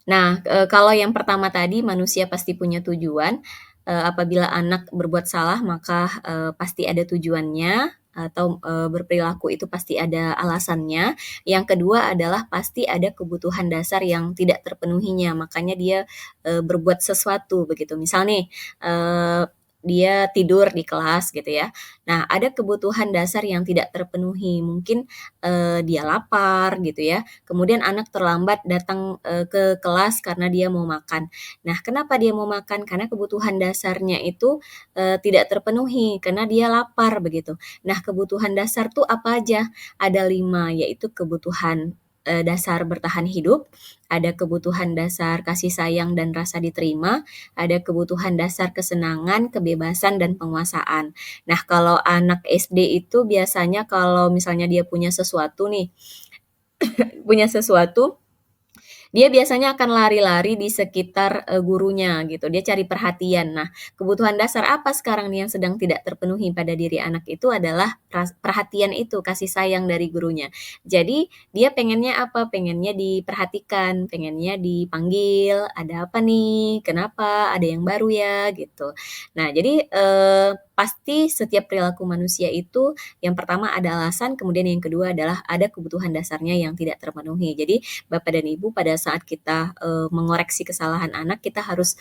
Nah, kalau yang pertama tadi manusia pasti punya tujuan. Apabila anak berbuat salah maka pasti ada tujuannya, atau berperilaku itu pasti ada alasannya. Yang kedua adalah pasti ada kebutuhan dasar yang tidak terpenuhinya, makanya dia berbuat sesuatu begitu. Misal nih dia tidur di kelas gitu ya. Nah, ada kebutuhan dasar yang tidak terpenuhi. Mungkin dia lapar gitu ya. Kemudian anak terlambat datang ke kelas karena dia mau makan. Nah, kenapa dia mau makan? Karena kebutuhan dasarnya itu tidak terpenuhi karena dia lapar begitu. Nah, kebutuhan dasar tuh apa aja? Ada 5, yaitu kebutuhan dasar bertahan hidup, ada kebutuhan dasar kasih sayang dan rasa diterima, ada kebutuhan dasar kesenangan, kebebasan, dan penguasaan. Nah, kalau anak SD itu biasanya kalau misalnya dia punya sesuatu nih, punya sesuatu, dia biasanya akan lari-lari di sekitar gurunya gitu. Dia cari perhatian. Nah, kebutuhan dasar apa sekarang nih yang sedang tidak terpenuhi pada diri anak itu adalah perhatian itu, kasih sayang dari gurunya. Jadi, dia pengennya apa? Pengennya diperhatikan, pengennya dipanggil, ada apa nih? Kenapa? Ada yang baru ya gitu. Nah, jadi pasti setiap perilaku manusia itu yang pertama ada alasan, kemudian yang kedua adalah ada kebutuhan dasarnya yang tidak terpenuhi. Jadi Bapak dan Ibu pada saat kita mengoreksi kesalahan anak, kita harus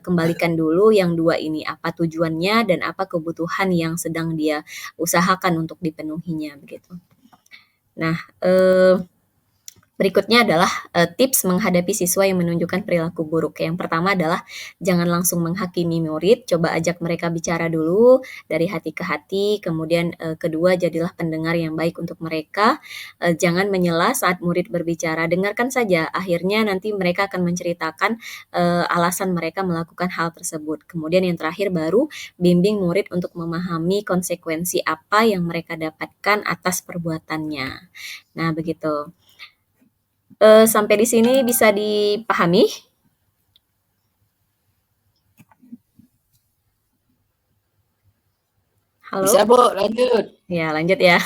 kembalikan dulu yang dua ini, apa tujuannya dan apa kebutuhan yang sedang dia usahakan untuk dipenuhinya begitu. Nah, berikutnya adalah tips menghadapi siswa yang menunjukkan perilaku buruk. Yang pertama adalah jangan langsung menghakimi murid, coba ajak mereka bicara dulu dari hati ke hati. Kemudian kedua, jadilah pendengar yang baik untuk mereka. Jangan menyela saat murid berbicara, dengarkan saja. Akhirnya nanti mereka akan menceritakan alasan mereka melakukan hal tersebut. Kemudian yang terakhir baru bimbing murid untuk memahami konsekuensi apa yang mereka dapatkan atas perbuatannya. Nah, begitu. Sampai di sini bisa dipahami? Halo? Bisa, Bu, lanjut. Ya, lanjut ya.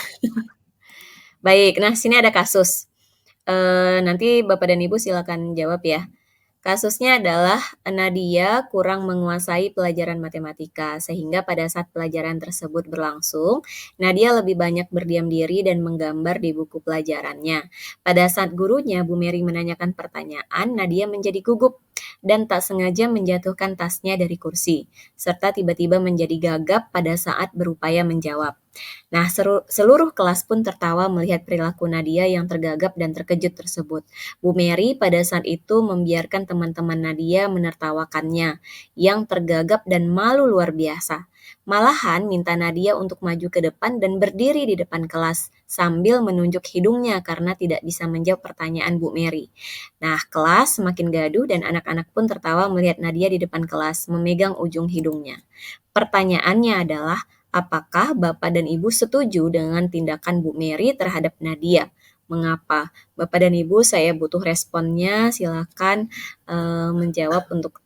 Baik, nah sini ada kasus. Nanti Bapak dan Ibu silakan jawab ya. Kasusnya adalah Nadia kurang menguasai pelajaran matematika, sehingga pada saat pelajaran tersebut berlangsung, Nadia lebih banyak berdiam diri dan menggambar di buku pelajarannya. Pada saat gurunya, Bu Mary menanyakan pertanyaan, Nadia menjadi gugup dan tak sengaja menjatuhkan tasnya dari kursi, serta tiba-tiba menjadi gagap pada saat berupaya menjawab. Nah, seluruh kelas pun tertawa melihat perilaku Nadia yang tergagap dan terkejut tersebut. Bu Mary pada saat itu membiarkan teman-teman Nadia menertawakannya, yang tergagap dan malu luar biasa. Malahan minta Nadia untuk maju ke depan dan berdiri di depan kelas, sambil menunjuk hidungnya karena tidak bisa menjawab pertanyaan Bu Mary. Nah, kelas semakin gaduh dan anak-anak pun tertawa melihat Nadia di depan kelas, memegang ujung hidungnya. Pertanyaannya adalah, apakah Bapak dan Ibu setuju dengan tindakan Bu Mary terhadap Nadia? Mengapa? Bapak dan Ibu, saya butuh responnya. Silakan menjawab untuk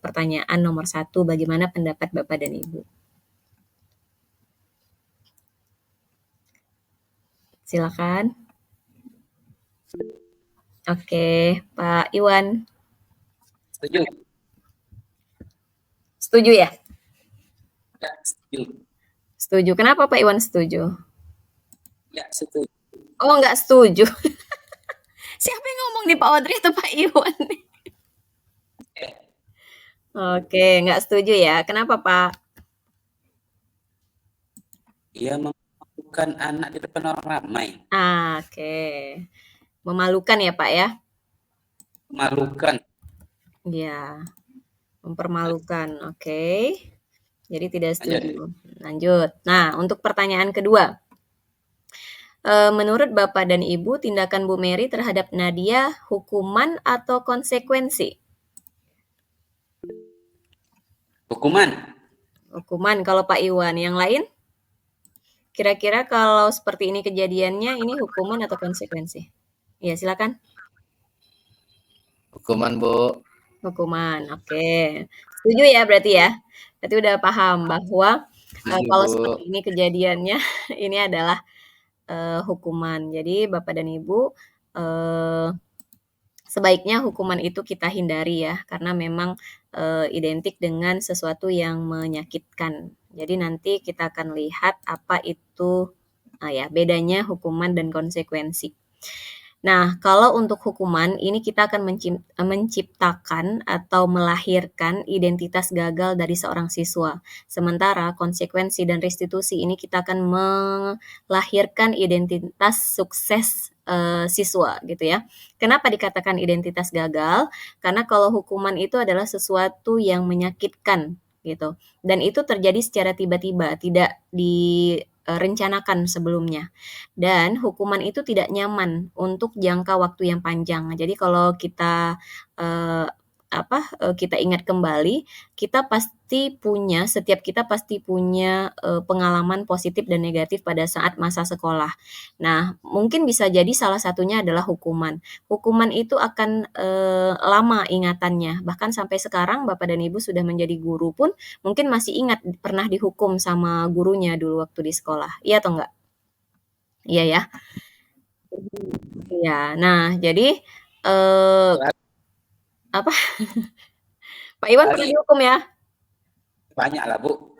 pertanyaan nomor 1. Bagaimana pendapat Bapak dan Ibu? Silakan. Oke, Pak Iwan. Setuju. Setuju ya? Ya, setuju. Setuju. Kenapa Pak Iwan setuju? Ya, setuju. Oh, nggak setuju. Siapa yang ngomong nih, Pak Audrey atau Pak Iwan? Oke, nggak setuju ya. Kenapa, Pak? Ia memalukan anak di depan orang ramai. Oke. Memalukan ya, Pak ya? Memalukan. Ya, mempermalukan. Oke. Jadi tidak setuju. Lanjut. Nah, untuk pertanyaan kedua. Menurut Bapak dan Ibu, tindakan Bu Mary terhadap Nadia hukuman atau konsekuensi? Hukuman. Hukuman. Kalau Pak Iwan, yang lain? Kira-kira kalau seperti ini kejadiannya, ini hukuman atau konsekuensi? Ya, silakan. Hukuman, Bu. Hukuman, oke. Setuju ya berarti ya? Berarti udah paham bahwa kalau seperti ini kejadiannya, ini adalah hukuman. Jadi Bapak dan Ibu, sebaiknya hukuman itu kita hindari ya, karena memang identik dengan sesuatu yang menyakitkan. Jadi nanti kita akan lihat apa itu bedanya hukuman dan konsekuensi. Nah, kalau untuk hukuman, ini kita akan menciptakan atau melahirkan identitas gagal dari seorang siswa. Sementara konsekuensi dan restitusi ini kita akan melahirkan identitas sukses siswa gitu ya. Kenapa dikatakan identitas gagal? Karena kalau hukuman itu adalah sesuatu yang menyakitkan gitu. Dan itu terjadi secara tiba-tiba, tidak direncanakan sebelumnya. Dan hukuman itu tidak nyaman untuk jangka waktu yang panjang. Jadi kalau kita kita ingat kembali, setiap kita pasti punya pengalaman positif dan negatif pada saat masa sekolah. Nah, mungkin bisa jadi salah satunya adalah hukuman. Hukuman itu akan lama ingatannya. Bahkan sampai sekarang Bapak dan Ibu sudah menjadi guru pun mungkin masih ingat pernah dihukum sama gurunya dulu waktu di sekolah. Iya atau enggak? Iya ya. Iya. Nah, jadi apa? Pak Iwan pernah dihukum ya? Banyak lah, Bu.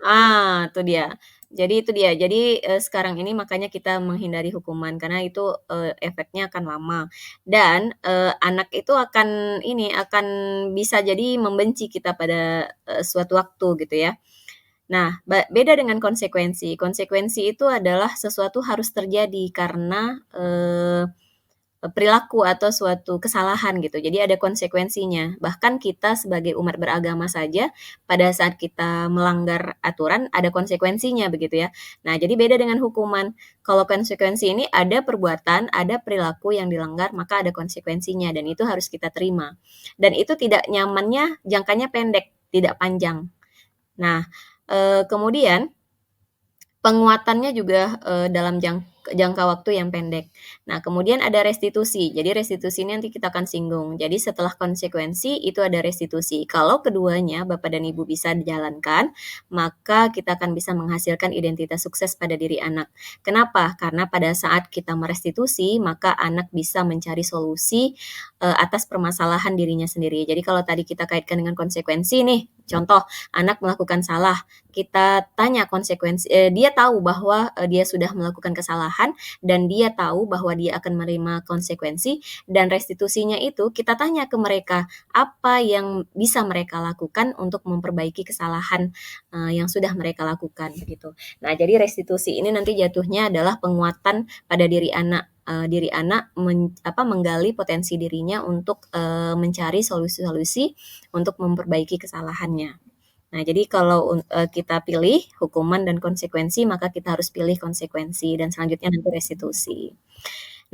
Itu dia. Jadi sekarang ini makanya kita menghindari hukuman karena itu efeknya akan lama dan anak itu akan bisa jadi membenci kita pada suatu waktu gitu ya. Nah, beda dengan konsekuensi. Konsekuensi itu adalah sesuatu harus terjadi karena perilaku atau suatu kesalahan gitu. Jadi ada konsekuensinya. Bahkan kita sebagai umat beragama saja pada saat kita melanggar aturan ada konsekuensinya begitu ya. Nah, jadi beda dengan hukuman. Kalau konsekuensi ini ada perbuatan, ada perilaku yang dilanggar, maka ada konsekuensinya dan itu harus kita terima. Dan itu tidak nyamannya jangkanya pendek, tidak panjang. Nah, kemudian penguatannya juga dalam jangka waktu yang pendek. Nah, kemudian ada restitusi. Jadi restitusi ini nanti kita akan singgung. Jadi setelah konsekuensi itu ada restitusi. Kalau keduanya Bapak dan Ibu bisa dijalankan, maka kita akan bisa menghasilkan identitas sukses pada diri anak. Kenapa? Karena pada saat kita merestitusi, maka anak bisa mencari solusi atas permasalahan dirinya sendiri. Jadi kalau tadi kita kaitkan dengan konsekuensi nih, contoh anak melakukan salah, kita tanya konsekuensi, dia tahu bahwa dia sudah melakukan kesalahan dan dia tahu bahwa dia akan menerima konsekuensi dan restitusinya itu kita tanya ke mereka apa yang bisa mereka lakukan untuk memperbaiki kesalahan yang sudah mereka lakukan begitu. Nah, jadi restitusi ini nanti jatuhnya adalah penguatan pada diri anak. Menggali potensi dirinya untuk mencari solusi-solusi untuk memperbaiki kesalahannya. Nah, jadi kalau kita pilih hukuman dan konsekuensi, maka kita harus pilih konsekuensi dan selanjutnya nanti restitusi.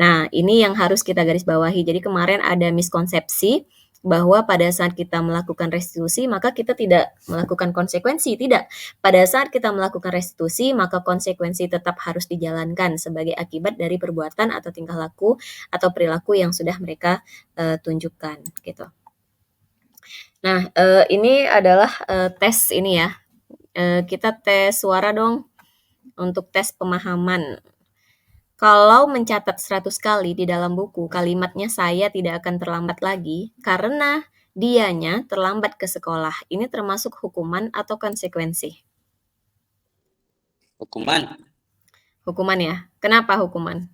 Nah, ini yang harus kita garis bawahi. Jadi kemarin ada miskonsepsi bahwa pada saat kita melakukan restitusi, maka kita tidak melakukan konsekuensi. Tidak. Pada saat kita melakukan restitusi, maka konsekuensi tetap harus dijalankan sebagai akibat dari perbuatan atau tingkah laku atau perilaku yang sudah mereka tunjukkan. Gitu. Nah, ini adalah tes ini ya. Kita tes suara dong untuk tes pemahaman. Kalau mencatat 100 kali di dalam buku, kalimatnya saya tidak akan terlambat lagi karena dianya terlambat ke sekolah. Ini termasuk hukuman atau konsekuensi? Hukuman. Hukuman ya. Kenapa hukuman?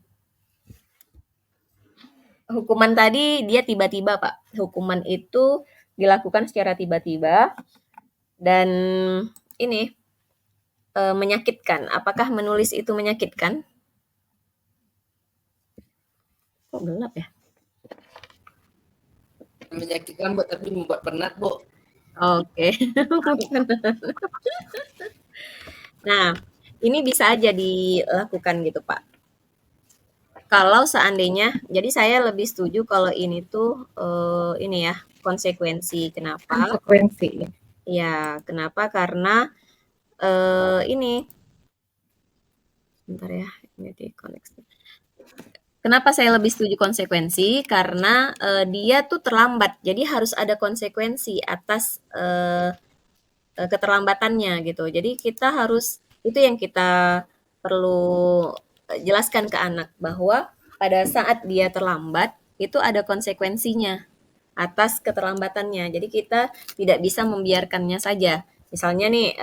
Hukuman tadi dia tiba-tiba, Pak. Hukuman itu dilakukan secara tiba-tiba dan ini menyakitkan. Apakah menulis itu menyakitkan? Kok gelap ya? Menyakitkan, Bu, tapi membuat penat, Bu. Oke. Nah, ini bisa aja dilakukan gitu, Pak. Kalau seandainya, jadi saya lebih setuju kalau ini tuh ini ya, konsekuensi. Kenapa? Konsekuensi. Ya, kenapa? Karena ini bentar ya, ini dikoneksi. Kenapa saya lebih setuju konsekuensi? Karena dia tuh terlambat, jadi harus ada konsekuensi atas keterlambatannya gitu. Jadi kita harus, itu yang kita perlu jelaskan ke anak bahwa pada saat dia terlambat itu ada konsekuensinya atas keterlambatannya. Jadi kita tidak bisa membiarkannya saja. Misalnya nih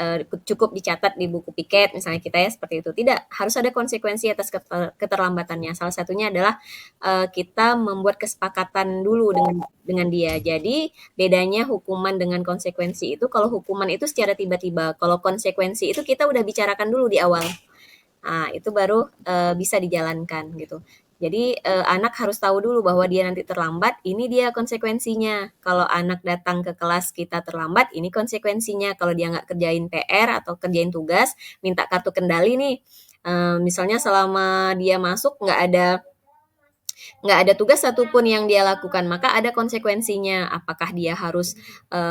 cukup dicatat di buku piket misalnya kita ya seperti itu. Tidak, harus ada konsekuensi atas keterlambatannya. Salah satunya adalah kita membuat kesepakatan dulu dengan dia. Jadi bedanya hukuman dengan konsekuensi itu, kalau hukuman itu secara tiba-tiba, kalau konsekuensi itu kita udah bicarakan dulu di awal. Nah, itu baru bisa dijalankan gitu. Jadi anak harus tahu dulu bahwa dia nanti terlambat, ini dia konsekuensinya. Kalau anak datang ke kelas kita terlambat, ini konsekuensinya. Kalau dia nggak kerjain PR atau kerjain tugas, minta kartu kendali nih. Misalnya selama dia masuk nggak ada nggak ada tugas satupun yang dia lakukan, maka ada konsekuensinya. Apakah dia harus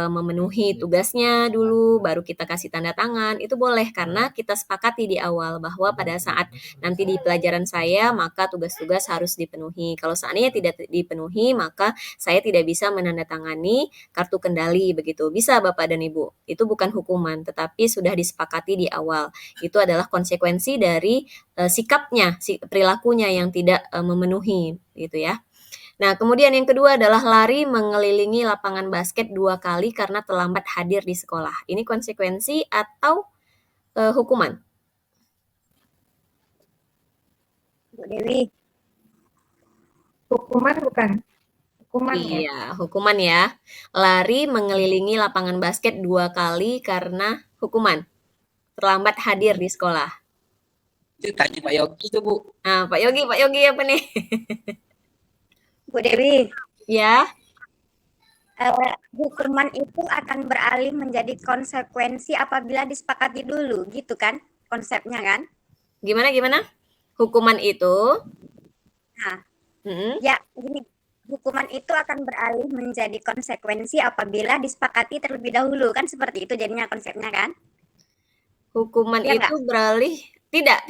memenuhi tugasnya dulu, baru kita kasih tanda tangan, itu boleh karena kita sepakati di awal bahwa pada saat nanti di pelajaran saya, maka tugas-tugas harus dipenuhi. Kalau seandainya tidak dipenuhi, maka saya tidak bisa menandatangani kartu kendali begitu. Bisa Bapak dan Ibu. Itu bukan hukuman, tetapi sudah disepakati di awal. Itu adalah konsekuensi dari sikapnya, perilakunya yang tidak memenuhi gitu ya. Nah, kemudian yang kedua adalah lari mengelilingi lapangan basket 2 kali karena terlambat hadir di sekolah. Ini konsekuensi atau hukuman? Bu Dewi. Hukuman bukan? Hukuman ya? Iya, hukuman ya. Lari mengelilingi lapangan basket 2 kali karena hukuman. Terlambat hadir di sekolah. Itu tanya Pak Yogi tuh, Bu. Nah, Pak Yogi apa nih? Bu Dewi. Ya. Hukuman itu akan beralih menjadi konsekuensi apabila disepakati dulu, gitu kan? Konsepnya kan? Gimana? Hukuman itu? Nah, ya gini, hukuman itu akan beralih menjadi konsekuensi apabila disepakati terlebih dahulu, kan seperti itu jadinya konsepnya kan? Hukuman ya itu beralih, tidak.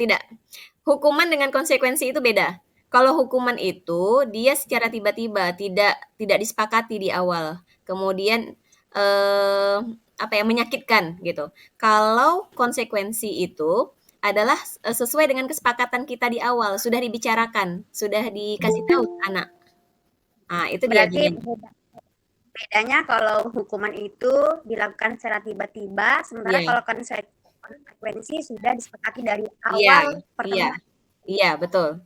Hukuman dengan konsekuensi itu beda. Kalau hukuman itu dia secara tiba-tiba tidak disepakati di awal, kemudian menyakitkan gitu. Kalau konsekuensi itu adalah sesuai dengan kesepakatan kita di awal, sudah dibicarakan, sudah dikasih tahu anak. Nah, itu berarti bedanya kalau hukuman itu dilakukan secara tiba-tiba, sementara kalau konsekuensi sudah disepakati dari awal pertemuan. Iya, betul.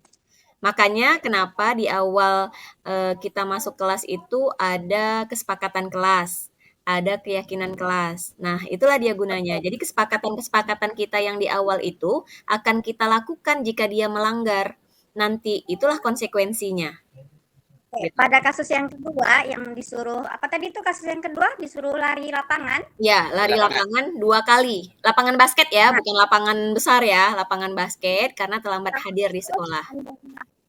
Makanya kenapa di awal kita masuk kelas itu ada kesepakatan kelas, ada keyakinan kelas. Nah, itulah dia gunanya. Jadi kesepakatan kita yang di awal itu akan kita lakukan jika dia melanggar. Nanti itulah konsekuensinya. Pada kasus yang kedua yang disuruh, apa tadi itu kasus yang kedua disuruh lari lapangan? Ya, lari lapangan 2 kali. Lapangan basket ya, bukan lapangan besar ya, lapangan basket karena terlambat hadir di sekolah.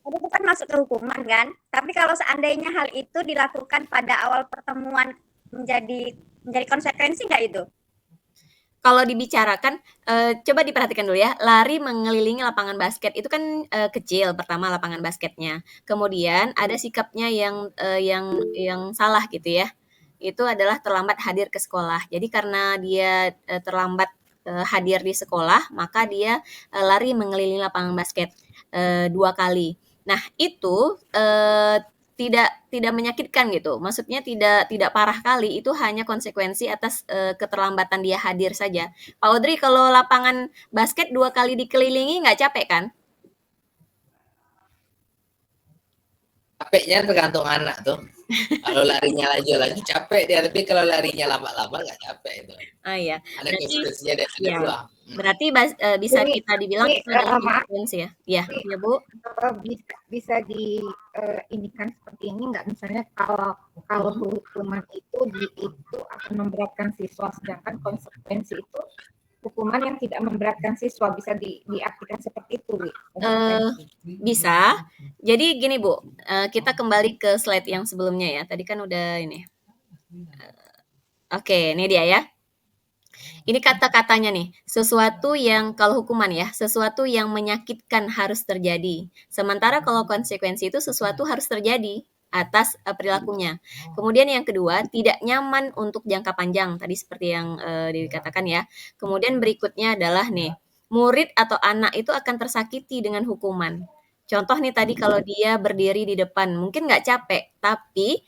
Itu kan masuk ke hukuman kan? Tapi kalau seandainya hal itu dilakukan pada awal pertemuan menjadi konsekuensi nggak itu? Kalau dibicarakan, coba diperhatikan dulu ya, lari mengelilingi lapangan basket itu kan kecil pertama lapangan basketnya. Kemudian ada sikapnya yang salah gitu ya. Itu adalah terlambat hadir ke sekolah. Jadi karena dia terlambat hadir di sekolah, maka dia lari mengelilingi lapangan basket 2 kali. Nah, itu tidak menyakitkan gitu. Maksudnya tidak parah kali, itu hanya konsekuensi atas keterlambatan dia hadir saja. Pak Audrey, kalau lapangan basket 2 kali dikelilingi nggak capek kan? Capeknya tergantung anak tuh. Kalau larinya laju capek dia, tapi kalau larinya lama-lama nggak capek itu. Oh iya. Ada konsekuensinya dari dua. Berarti bisa kita dibilang itu adalah konsekuensi ya? Iya, Bu. Bisa diinikan seperti ini nggak, misalnya kalau hukuman itu akan memberatkan siswa, sedangkan konsekuensi itu hukuman yang tidak memberatkan siswa, bisa diartikan seperti itu, bisa. Jadi gini Bu, kita kembali ke slide yang sebelumnya ya. Tadi kan udah ini. Oke, ini dia ya. Ini kata-katanya nih, sesuatu yang kalau hukuman ya, sesuatu yang menyakitkan harus terjadi. Sementara kalau konsekuensi itu sesuatu harus terjadi atas perilakunya. Kemudian yang kedua, tidak nyaman untuk jangka panjang. Tadi seperti yang dikatakan ya. Kemudian berikutnya adalah nih, murid atau anak itu akan tersakiti dengan hukuman. Contoh nih tadi kalau dia berdiri di depan, mungkin nggak capek, tapi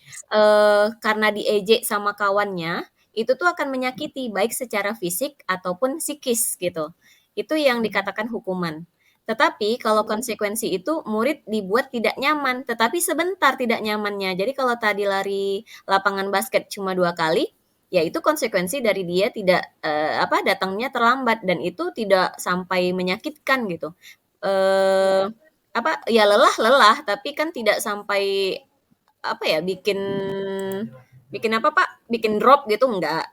karena diejek sama kawannya, itu tuh akan menyakiti baik secara fisik ataupun psikis gitu. Itu yang dikatakan hukuman. Tetapi kalau konsekuensi itu murid dibuat tidak nyaman, tetapi sebentar tidak nyamannya. Jadi kalau tadi lari lapangan basket cuma 2 kali, ya itu konsekuensi dari dia tidak datangnya terlambat dan itu tidak sampai menyakitkan gitu. Ya lelah, tapi kan tidak sampai bikin apa Pak? Bikin drop gitu enggak?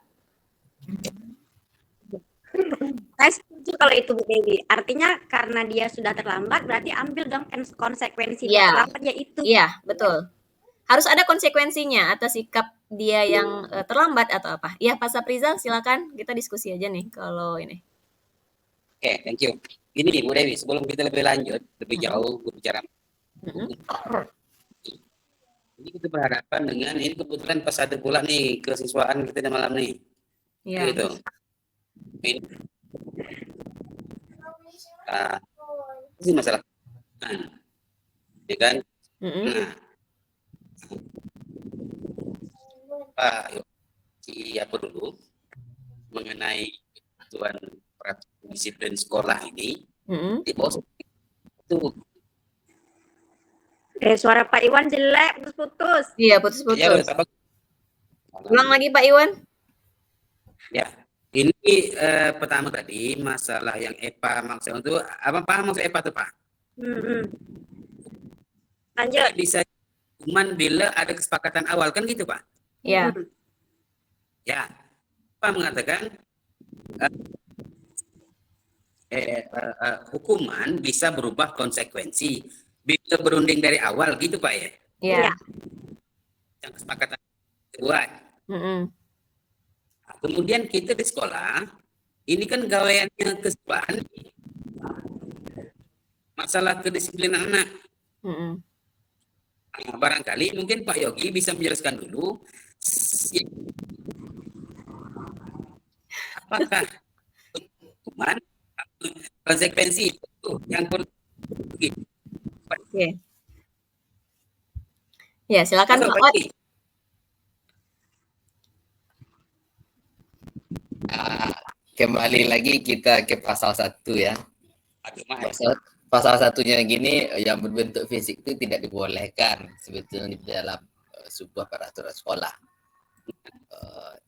Saya setuju Setuju kalau itu Bu Dewi. Artinya karena dia sudah terlambat, berarti ambil dong konsekuensi dia Iya, terlambat yaitu. iya betul. Harus ada konsekuensinya atas sikap dia yang terlambat atau apa. Ya, Pak Saprizal silakan kita diskusi aja nih kalau ini. Oke, thank you. Ini Bu Dewi, sebelum kita lebih lanjut, lebih jauh berbicara. Ini kita berhadapan dengan ini kebetulan pas ada pula nih kesiswaan kita di malam nih. Iya. Gitu. Ini masalah. Ya kan? Nah, Pak siapa dulu mengenai kebutuhan disiplin sekolah ini di bawah itu. Suara Pak Iwan jelek, putus-putus. Iya, putus-putus. Ya, ulang lagi Pak Iwan. Ya, ini pertama tadi masalah yang EPA maksudnya itu apa paham maksud EPA itu Pak? Lanjut. Bisa hukuman bila ada kesepakatan awal kan gitu Pak? Iya. Ya, Pak mengatakan hukuman bisa berubah konsekuensi bila berunding dari awal gitu Pak ya? Iya. Yang kesepakatan buat. Kemudian kita di sekolah ini kan gaweannya kesepakatan masalah kedisiplinan anak. Barangkali mungkin Pak Yogi bisa menjelaskan dulu apakah hukuman konsekuensi itu yang perlu. Oke. Ya, silakan Pak Ot. Kembali lagi kita ke pasal 1 ya. Pasal satunya gini, yang berbentuk fisik itu tidak dibolehkan sebetulnya di dalam sebuah peraturan sekolah.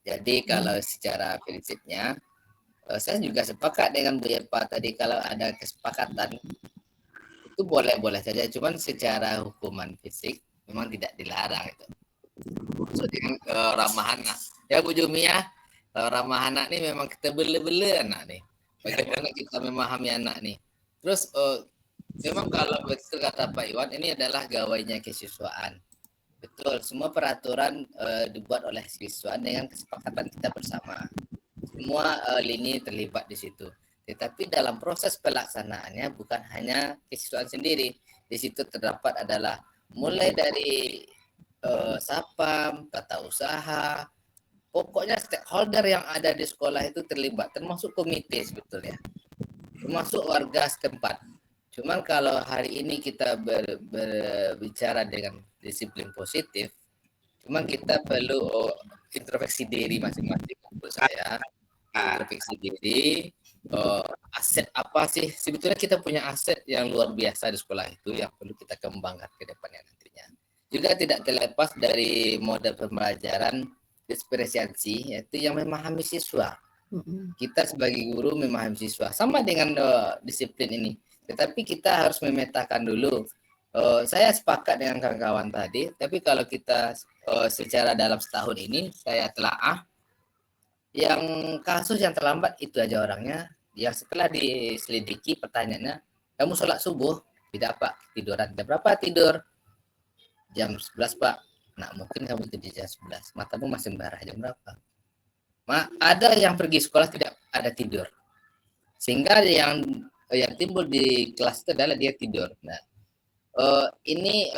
Jadi kalau secara prinsipnya, saya juga sepakat dengan Bu Epa tadi, kalau ada kesepakatan itu boleh-boleh saja, cuman secara hukuman fisik memang tidak dilarang itu. Maksudnya ramah anak. Ya Bu Jumi ya, ramah anak ini memang kita bela-bela anak nih. Bagaimana kita memahami anak nih. Terus memang kalau betul kata Pak Iwan, ini adalah gawainya kesiswaan. Betul, semua peraturan dibuat oleh siswa dengan kesepakatan kita bersama. Semua lini terlibat di situ. Tetapi dalam proses pelaksanaannya bukan hanya kesiswaan sendiri. Di situ terdapat adalah mulai dari Sapam, tata usaha, pokoknya stakeholder yang ada di sekolah itu terlibat, termasuk komite sebetulnya, termasuk warga setempat. Cuman kalau hari ini kita berbicara dengan disiplin positif, cuman kita perlu introspeksi diri masing-masing menurut saya. Introspeksi diri, aset apa sih? Sebetulnya kita punya aset yang luar biasa di sekolah itu yang perlu kita kembangkan ke depannya nantinya. Juga tidak terlepas dari mode pembelajaran diferensiasi, yaitu yang memahami siswa. Kita sebagai guru memahami siswa sama dengan disiplin ini, tetapi kita harus memetakan dulu. Saya sepakat dengan kawan-kawan tadi, tapi kalau kita secara dalam setahun ini saya telaah, yang kasus yang terlambat itu aja orangnya. Ya setelah diselidiki pertanyaannya, kamu sholat subuh? Tidak Pak, tiduran. Jam berapa tidur? Jam 11 Pak. Nah mungkin kamu tidur jam 11, matamu masih merah. Jam berapa? Ada yang pergi sekolah tidak ada tidur, sehingga yang timbul di kelas itu adalah dia tidur. Nah ini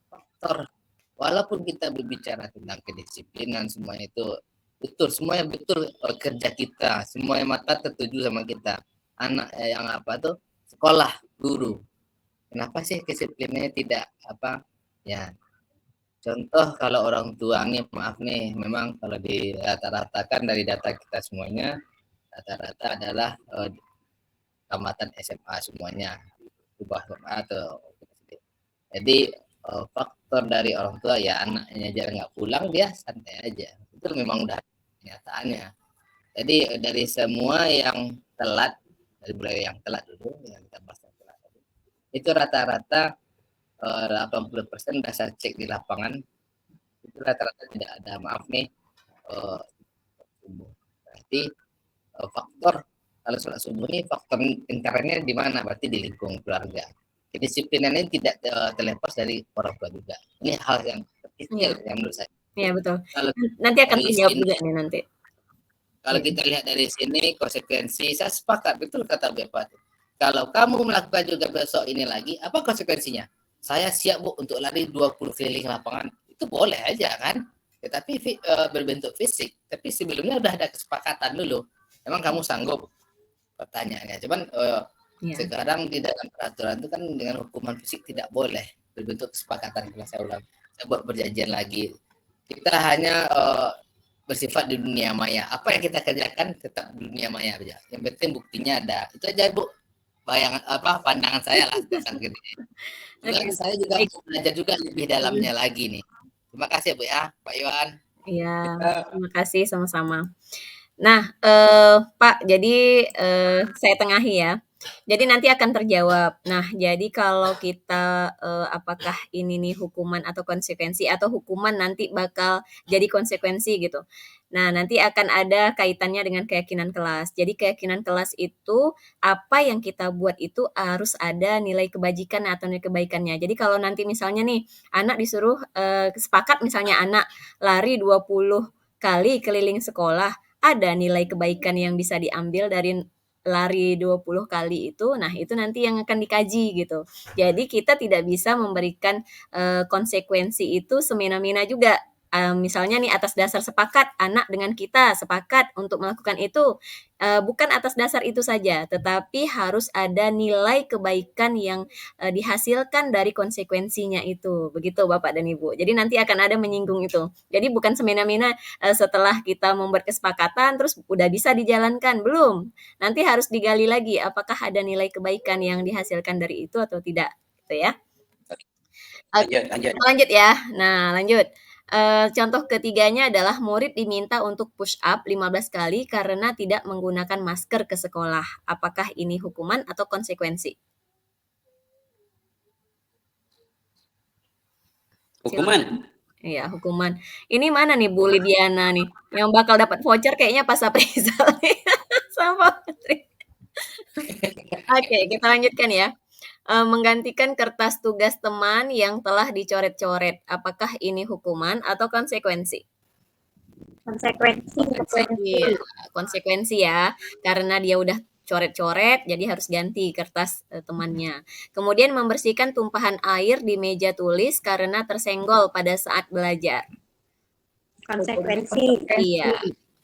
faktor, walaupun kita berbicara tentang kedisiplinan semuanya itu betul, semuanya betul, kerja kita, semuanya mata tertuju sama kita. Anak yang apa tuh sekolah, guru. Kenapa sih disiplinnya tidak apa ya? Contoh kalau orang tua nih, maaf nih, memang kalau di rata-ratakan dari data kita semuanya, rata-rata adalah tamatan SMA semuanya, ubah atau jadi faktor dari orang tua ya anaknya aja nggak pulang dia santai aja, itu memang udah kenyataannya. Jadi dari semua yang telat, dari mulai yang telat dulu yang kita bahas telat itu rata-rata 80% dasar cek di lapangan itu rata-rata tidak ada, maaf nih, berarti faktor kalau sholat subuh ini faktor lingkarannya di mana? Berarti di lingkungan keluarga. Kedisiplinan ini tidak terlepas dari orang tua juga. Ini hal yang kecil yang menurut saya. Iya betul. Kalau Nanti akan dari terjawab sini, juga nih nanti. kalau kita lihat dari sini konsekuensi, saya sepakat betul kata Bu Epa. Kalau kamu melakukan juga besok ini lagi, apa konsekuensinya? Saya siap Bu untuk lari 20 keliling lapangan. Itu boleh aja kan? Tetapi berbentuk fisik. Tapi sebelumnya udah ada kesepakatan dulu. Emang kamu sanggup? Pertanyaannya. Cuman sekarang di dalam peraturan itu kan dengan hukuman fisik tidak boleh berbentuk kesepakatan. Kalau saya ulang, saya buat perjanjian lagi. Kita hanya bersifat di dunia maya. Apa yang kita kerjakan tetap di dunia maya aja. Yang penting buktinya ada. Itu aja Bu. Bayangan pandangan saya lah tentang gitu. Saya juga belajar juga lebih dalamnya lagi nih. Terima kasih Bu ya, Pak Iwan. Iya, terima kasih sama-sama. Nah, Pak, jadi saya tengahi ya. Jadi nanti akan terjawab. Nah, jadi kalau kita apakah ini nih hukuman atau konsekuensi, atau hukuman nanti bakal jadi konsekuensi gitu. Nah, nanti akan ada kaitannya dengan keyakinan kelas. Jadi keyakinan kelas itu apa yang kita buat itu harus ada nilai kebajikan atau nilai kebaikannya. Jadi kalau nanti misalnya nih anak disuruh sepakat misalnya anak lari 20 kali keliling sekolah, ada nilai kebaikan yang bisa diambil dari lari 20 kali itu, nah itu nanti yang akan dikaji gitu. Jadi kita tidak bisa memberikan konsekuensi itu semena-mena juga. Misalnya nih atas dasar sepakat anak dengan kita sepakat untuk melakukan itu, bukan atas dasar itu saja, tetapi harus ada nilai kebaikan yang dihasilkan dari konsekuensinya itu. Begitu Bapak dan Ibu. Jadi nanti akan ada menyinggung itu. Jadi bukan semena-mena setelah kita membuat kesepakatan terus udah bisa dijalankan, belum. Nanti harus digali lagi apakah ada nilai kebaikan yang dihasilkan dari itu atau tidak, gitu ya. Lanjut ya. Nah, lanjut. Contoh ketiganya adalah murid diminta untuk push up 15 kali karena tidak menggunakan masker ke sekolah. Apakah ini hukuman atau konsekuensi? Hukuman. Iya, hukuman. Ini mana nih Bu Lidiana nih? Yang bakal dapat voucher kayaknya Pak Saprizal nih. Sama Putri. Oke, kita lanjutkan ya. Menggantikan kertas tugas teman yang telah dicoret-coret. Apakah ini hukuman atau konsekuensi? Konsekuensi ya, karena dia udah coret-coret, jadi harus ganti kertas temannya. Kemudian membersihkan tumpahan air di meja tulis karena tersenggol pada saat belajar. Konsekuensi. Iya.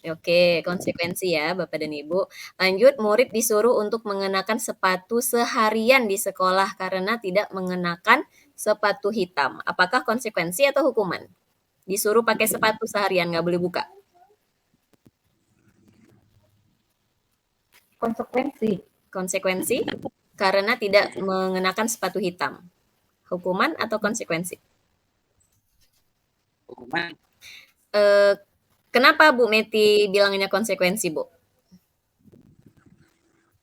Oke, konsekuensi ya Bapak dan Ibu. Lanjut, murid disuruh untuk mengenakan sepatu seharian di sekolah karena tidak mengenakan sepatu hitam. Apakah konsekuensi atau hukuman? Disuruh pakai sepatu seharian, nggak boleh buka. Konsekuensi karena tidak mengenakan sepatu hitam. Hukuman atau konsekuensi? Hukuman. Kenapa Bu Meti bilangnya konsekuensi, Bu?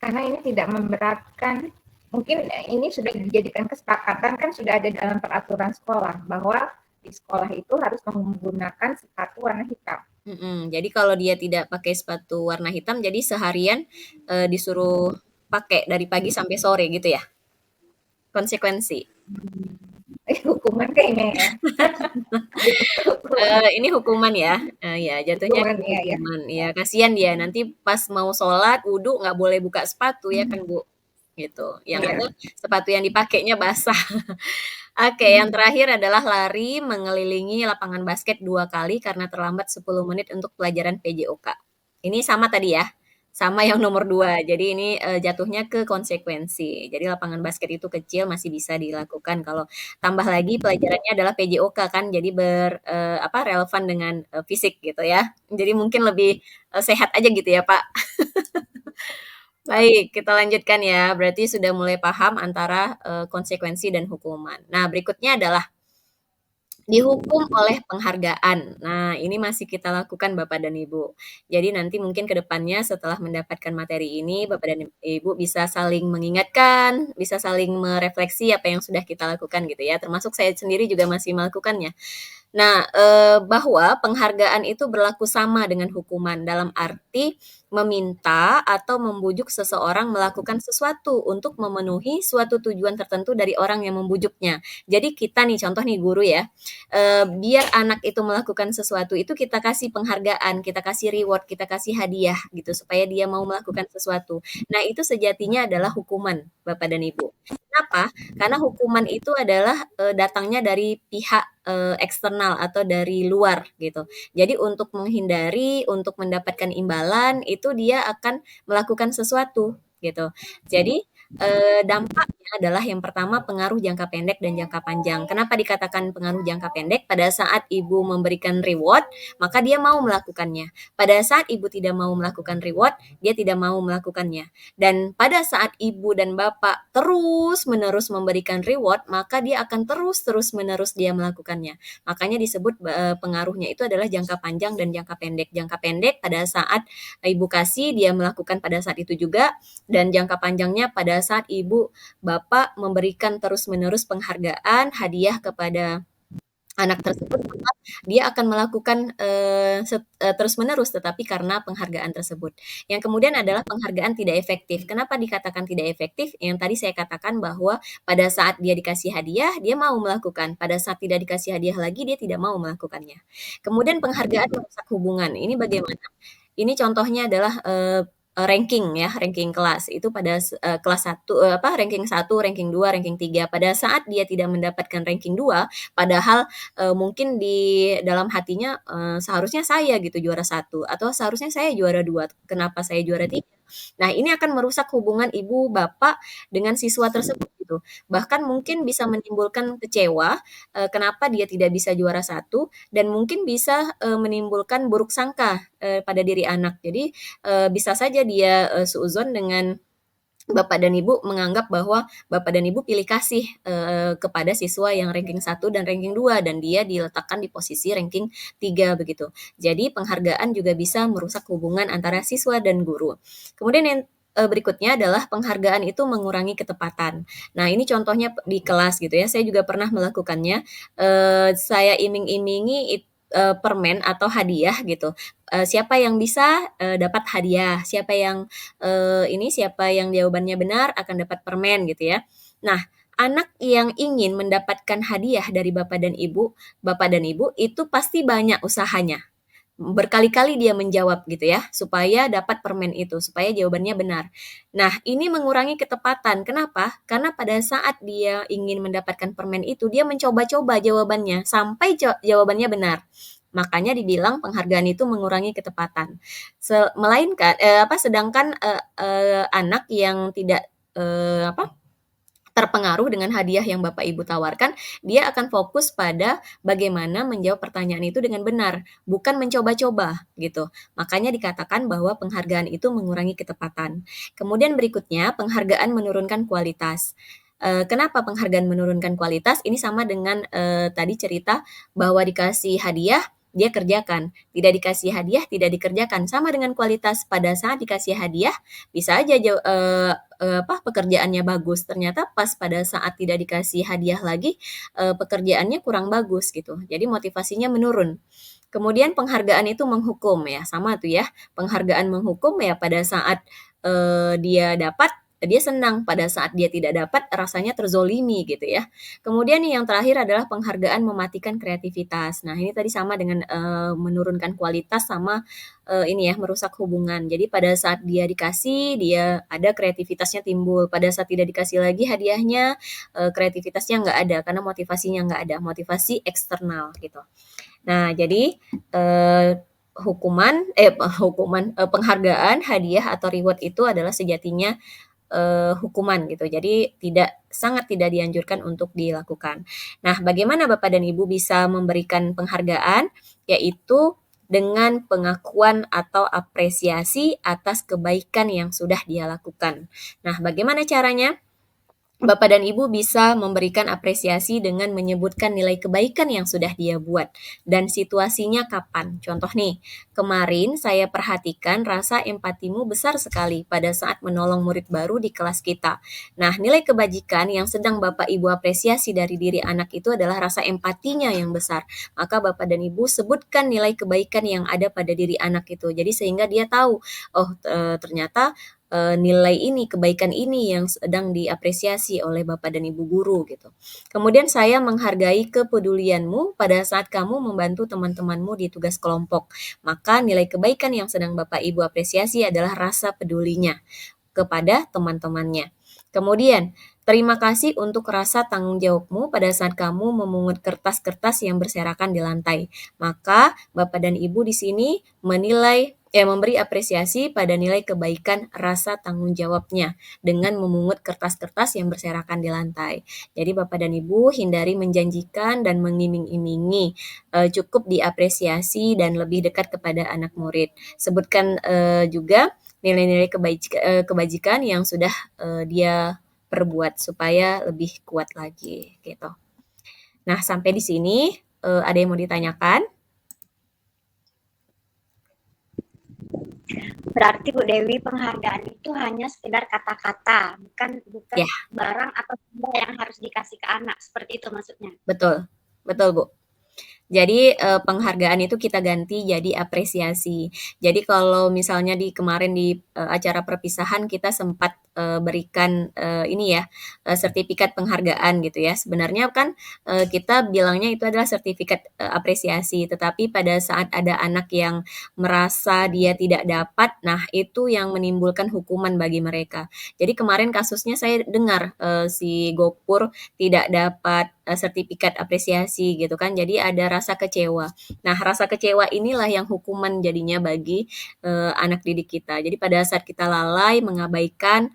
Karena ini tidak memberatkan. Mungkin ini sudah dijadikan kesepakatan, kan sudah ada dalam peraturan sekolah bahwa di sekolah itu harus menggunakan sepatu warna hitam. Jadi kalau dia tidak pakai sepatu warna hitam, jadi seharian disuruh pakai dari pagi sampai sore gitu ya? Konsekuensi. Hukuman kayaknya ya. Ini hukuman ya, ya jatuhnya hukuman. Ya kasihan dia nanti pas mau sholat wudhu nggak boleh buka sepatu ya kan Bu, gitu. Yang ada sepatu yang dipakainya basah. Oke, yang terakhir adalah lari mengelilingi lapangan basket 2 kali karena terlambat 10 menit untuk pelajaran PJOK. Ini sama tadi ya, sama yang nomor 2. Jadi ini jatuhnya ke konsekuensi. Jadi lapangan basket itu kecil masih bisa dilakukan. Kalau tambah lagi pelajarannya adalah PJOK kan, jadi relevan dengan fisik gitu ya. Jadi mungkin lebih sehat aja gitu ya Pak. Baik, kita lanjutkan ya. Berarti sudah mulai paham antara konsekuensi dan hukuman. Nah, berikutnya adalah dihukum oleh penghargaan. Nah, ini masih kita lakukan Bapak dan Ibu. Jadi nanti mungkin ke depannya setelah mendapatkan materi ini, Bapak dan Ibu bisa saling mengingatkan, bisa saling merefleksi apa yang sudah kita lakukan gitu ya. Termasuk saya sendiri juga masih melakukannya. Nah, bahwa penghargaan itu berlaku sama dengan hukuman dalam arti meminta atau membujuk seseorang melakukan sesuatu untuk memenuhi suatu tujuan tertentu dari orang yang membujuknya. Jadi kita nih, contoh nih guru ya, biar anak itu melakukan sesuatu itu kita kasih penghargaan, kita kasih reward, kita kasih hadiah gitu supaya dia mau melakukan sesuatu. Nah, itu sejatinya adalah hukuman, Bapak dan Ibu. Kenapa? Karena hukuman itu adalah datangnya dari pihak eksternal atau dari luar gitu. Jadi untuk menghindari, untuk mendapatkan imbalan itu dia akan melakukan sesuatu gitu. Jadi dampaknya adalah yang pertama pengaruh jangka pendek dan jangka panjang. Kenapa dikatakan pengaruh jangka pendek? Pada saat ibu memberikan reward, maka dia mau melakukannya. Pada saat ibu tidak mau melakukan reward, dia tidak mau melakukannya. Dan pada saat ibu dan bapak terus-menerus memberikan reward, maka dia akan terus-menerus dia melakukannya. Makanya disebut pengaruhnya itu adalah jangka panjang dan jangka pendek. Jangka pendek pada saat ibu kasih, dia melakukan pada saat itu juga, dan jangka panjangnya pada saat ibu bapak memberikan terus-menerus penghargaan, hadiah kepada anak tersebut, maka dia akan melakukan terus-menerus tetapi karena penghargaan tersebut. Yang kemudian adalah penghargaan tidak efektif. Kenapa dikatakan tidak efektif? Yang tadi saya katakan bahwa pada saat dia dikasih hadiah, dia mau melakukan. Pada saat tidak dikasih hadiah lagi, dia tidak mau melakukannya. Kemudian penghargaan merusak hubungan. Ini bagaimana? Ini contohnya adalah ranking ya, ranking kelas. Itu pada kelas 1 ranking 1, ranking 2, ranking 3. Pada saat dia tidak mendapatkan ranking 2, padahal mungkin di dalam hatinya seharusnya saya gitu juara 1 atau seharusnya saya juara 2. Kenapa saya juara 3? Nah, ini akan merusak hubungan ibu bapak dengan siswa tersebut gitu. Bahkan mungkin bisa menimbulkan kecewa kenapa dia tidak bisa juara 1 dan mungkin bisa menimbulkan buruk sangka pada diri anak. Jadi bisa saja dia suudzon dengan Bapak dan Ibu menganggap bahwa Bapak dan Ibu pilih kasih kepada siswa yang ranking 1 dan ranking 2 dan dia diletakkan di posisi ranking 3 begitu. Jadi penghargaan juga bisa merusak hubungan antara siswa dan guru. Kemudian yang berikutnya adalah penghargaan itu mengurangi ketepatan. Nah, ini contohnya di kelas gitu ya. Saya juga pernah melakukannya. Saya iming-imingi permen atau hadiah gitu. Siapa yang bisa dapat hadiah, siapa yang siapa yang jawabannya benar akan dapat permen gitu ya. Nah, anak yang ingin mendapatkan hadiah dari Bapak dan Ibu itu pasti banyak usahanya. Berkali-kali dia menjawab gitu ya, supaya dapat permen itu, supaya jawabannya benar. Nah, ini mengurangi ketepatan. Kenapa? Karena pada saat dia ingin mendapatkan permen itu, dia mencoba-coba jawabannya sampai jawabannya benar. Makanya dibilang penghargaan itu mengurangi ketepatan. Sedangkan anak yang tidak terpengaruh dengan hadiah yang Bapak Ibu tawarkan, dia akan fokus pada bagaimana menjawab pertanyaan itu dengan benar, bukan mencoba-coba gitu. Makanya dikatakan bahwa penghargaan itu mengurangi ketepatan. Kemudian berikutnya, penghargaan menurunkan kualitas. Kenapa penghargaan menurunkan kualitas? Ini sama dengan tadi cerita bahwa dikasih hadiah, dia kerjakan. Tidak dikasih hadiah, tidak dikerjakan. Sama dengan kualitas. Pada saat dikasih hadiah, bisa aja pekerjaannya bagus. Ternyata pas pada saat tidak dikasih hadiah lagi, pekerjaannya kurang bagus gitu. Jadi motivasinya menurun. Kemudian penghargaan itu menghukum ya, sama tuh ya. Penghargaan menghukum ya pada saat dia dapat, dia senang. Pada saat dia tidak dapat, rasanya terzolimi gitu ya. Kemudian yang terakhir adalah penghargaan mematikan kreativitas. Nah, ini tadi sama dengan menurunkan kualitas sama merusak hubungan. Jadi pada saat dia dikasih, dia ada kreativitasnya timbul. Pada saat tidak dikasih lagi hadiahnya, kreativitasnya nggak ada karena motivasinya nggak ada, motivasi eksternal gitu. Nah, jadi penghargaan, hadiah atau reward itu adalah sejatinya hukuman gitu. Jadi sangat tidak dianjurkan untuk dilakukan. Nah, bagaimana Bapak dan Ibu bisa memberikan penghargaan? Yaitu dengan pengakuan atau apresiasi atas kebaikan yang sudah dia lakukan. Nah, bagaimana caranya? Bapak dan Ibu bisa memberikan apresiasi dengan menyebutkan nilai kebaikan yang sudah dia buat dan situasinya kapan. Contoh nih, kemarin saya perhatikan rasa empatimu besar sekali pada saat menolong murid baru di kelas kita. Nah, nilai kebajikan yang sedang Bapak Ibu apresiasi dari diri anak itu adalah rasa empatinya yang besar. Maka Bapak dan Ibu sebutkan nilai kebaikan yang ada pada diri anak itu. Jadi sehingga dia tahu, oh ternyata nilai ini, kebaikan ini yang sedang diapresiasi oleh Bapak dan Ibu guru gitu. Kemudian saya menghargai kepedulianmu pada saat kamu membantu teman-temanmu di tugas kelompok. Maka nilai kebaikan yang sedang Bapak Ibu apresiasi adalah rasa pedulinya kepada teman-temannya. Kemudian, terima kasih untuk rasa tanggung jawabmu pada saat kamu memungut kertas-kertas yang berserakan di lantai. Maka Bapak dan Ibu di sini memberi apresiasi pada nilai kebaikan rasa tanggung jawabnya dengan memungut kertas-kertas yang berserakan di lantai. Jadi Bapak dan Ibu hindari menjanjikan dan mengiming-imingi, cukup diapresiasi dan lebih dekat kepada anak murid. Sebutkan juga nilai-nilai kebajikan yang sudah dia perbuat supaya lebih kuat lagi gitu. Nah, sampai di sini ada yang mau ditanyakan? Berarti Bu Dewi, penghargaan itu hanya sekedar kata-kata, bukan Ya. barang atau benda yang harus dikasih ke anak, seperti itu maksudnya. Betul, betul Bu. Jadi penghargaan itu kita ganti jadi apresiasi. Jadi kalau misalnya kemarin di acara perpisahan kita sempat berikan ini ya sertifikat penghargaan gitu ya. Sebenarnya kan kita bilangnya itu adalah sertifikat apresiasi, tetapi pada saat ada anak yang merasa dia tidak dapat, nah itu yang menimbulkan hukuman bagi mereka. Jadi kemarin kasusnya saya dengar si Gopur tidak dapat sertifikat apresiasi gitu kan. Jadi ada rasa kecewa. Nah, rasa kecewa inilah yang hukuman jadinya bagi anak didik kita. Jadi pada saat kita lalai, mengabaikan,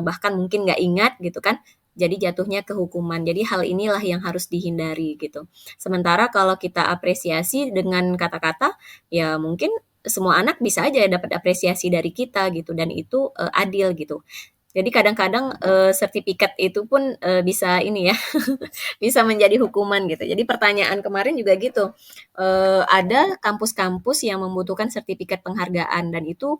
bahkan mungkin nggak ingat gitu kan, jadi jatuhnya ke hukuman. Jadi hal inilah yang harus dihindari gitu. Sementara kalau kita apresiasi dengan kata-kata, ya mungkin semua anak bisa aja dapat apresiasi dari kita gitu dan itu adil gitu. Jadi kadang-kadang sertifikat itu pun bisa ini ya, bisa menjadi hukuman gitu. Jadi pertanyaan kemarin juga gitu, ada kampus-kampus yang membutuhkan sertifikat penghargaan dan itu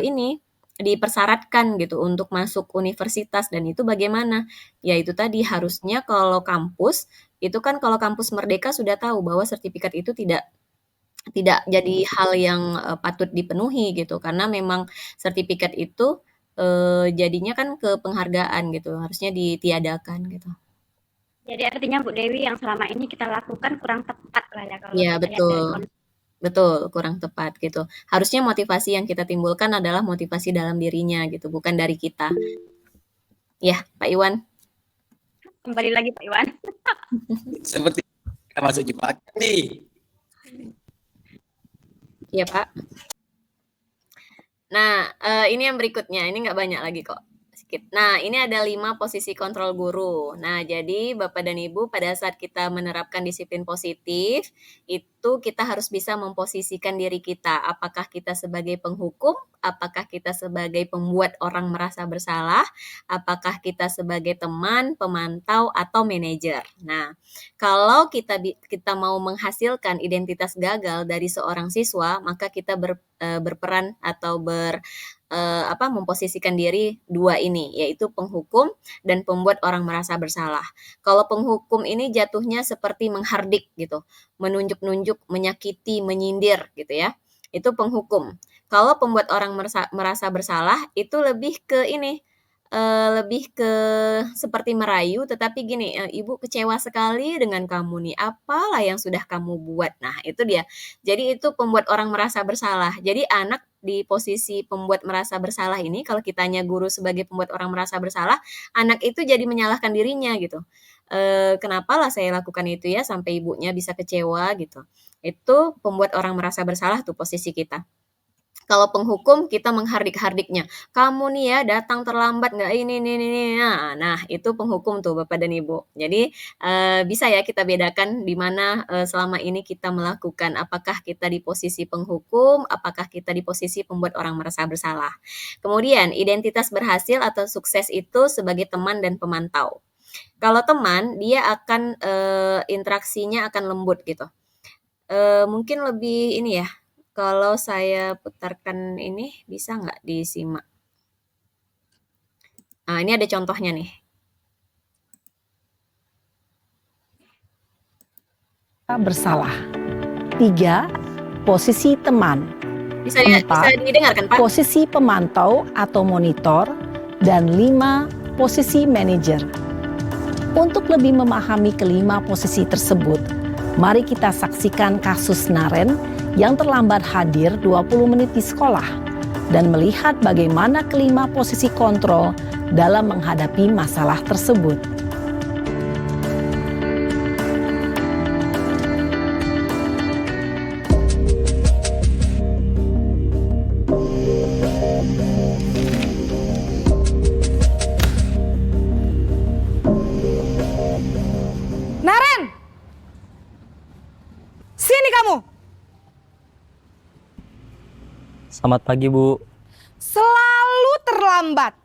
ini dipersyaratkan gitu untuk masuk universitas dan itu bagaimana? Ya itu tadi harusnya kalau kampus itu kan kalau kampus Merdeka sudah tahu bahwa sertifikat itu tidak jadi hal yang patut dipenuhi gitu karena memang sertifikat itu jadinya kan ke penghargaan gitu, harusnya ditiadakan gitu. Jadi artinya Bu Dewi yang selama ini kita lakukan kurang tepat lah ya kalau Iya kita lihat dari betul, betul kurang tepat gitu. Harusnya motivasi yang kita timbulkan adalah motivasi dalam dirinya gitu, bukan dari kita. Ya, Pak Iwan. Kembali lagi Pak Iwan. Seperti kita masuk jebakan nih. Iya Pak. Nah, ini yang berikutnya, ini nggak banyak lagi kok, sedikit. Nah, ini ada 5 posisi kontrol guru. Nah, jadi Bapak dan Ibu pada saat kita menerapkan disiplin positif, itu kita harus bisa memposisikan diri kita. Apakah kita sebagai penghukum, apakah kita sebagai pembuat orang merasa bersalah, apakah kita sebagai teman, pemantau, atau manajer. Nah, kalau kita mau menghasilkan identitas gagal dari seorang siswa, maka kita berperan atau memposisikan diri 2 ini, yaitu penghukum dan pembuat orang merasa bersalah. Kalau penghukum ini jatuhnya seperti menghardik gitu, menunjuk-nunjuk, menyakiti, menyindir gitu ya. Itu penghukum. Kalau pembuat orang merasa bersalah itu lebih ke ini, lebih ke seperti merayu tetapi gini, "Ibu kecewa sekali dengan kamu nih, apalah yang sudah kamu buat?" Nah, itu dia. Jadi itu pembuat orang merasa bersalah. Jadi anak di posisi pembuat merasa bersalah ini, kalau kitanya guru sebagai pembuat orang merasa bersalah, anak itu jadi menyalahkan dirinya gitu. "Kenapalah saya lakukan itu ya sampai ibunya bisa kecewa?" Gitu. Itu pembuat orang merasa bersalah tuh posisi kita. Kalau penghukum kita menghardik-hardiknya. Kamu nih ya datang terlambat nggak ini. Nah, itu penghukum tuh Bapak dan Ibu. Jadi bisa ya kita bedakan di mana selama ini kita melakukan, apakah kita di posisi penghukum, apakah kita di posisi pembuat orang merasa bersalah. Kemudian identitas berhasil atau sukses itu sebagai teman dan pemantau. Kalau teman dia akan interaksinya akan lembut gitu. Mungkin lebih ini ya. Kalau saya putarkan ini, bisa nggak disimak? Nah, ini ada contohnya nih. Bersalah. 3. Posisi teman. Bisa 4. didengarkan, Pak? Posisi pemantau atau monitor. Dan 5. Posisi manajer. Untuk lebih memahami kelima posisi tersebut, mari kita saksikan kasus Naren yang terlambat hadir 20 menit di sekolah dan melihat bagaimana kelima posisi kontrol dalam menghadapi masalah tersebut. Naren! Sini kamu! Selamat pagi, Bu. Selalu terlambat.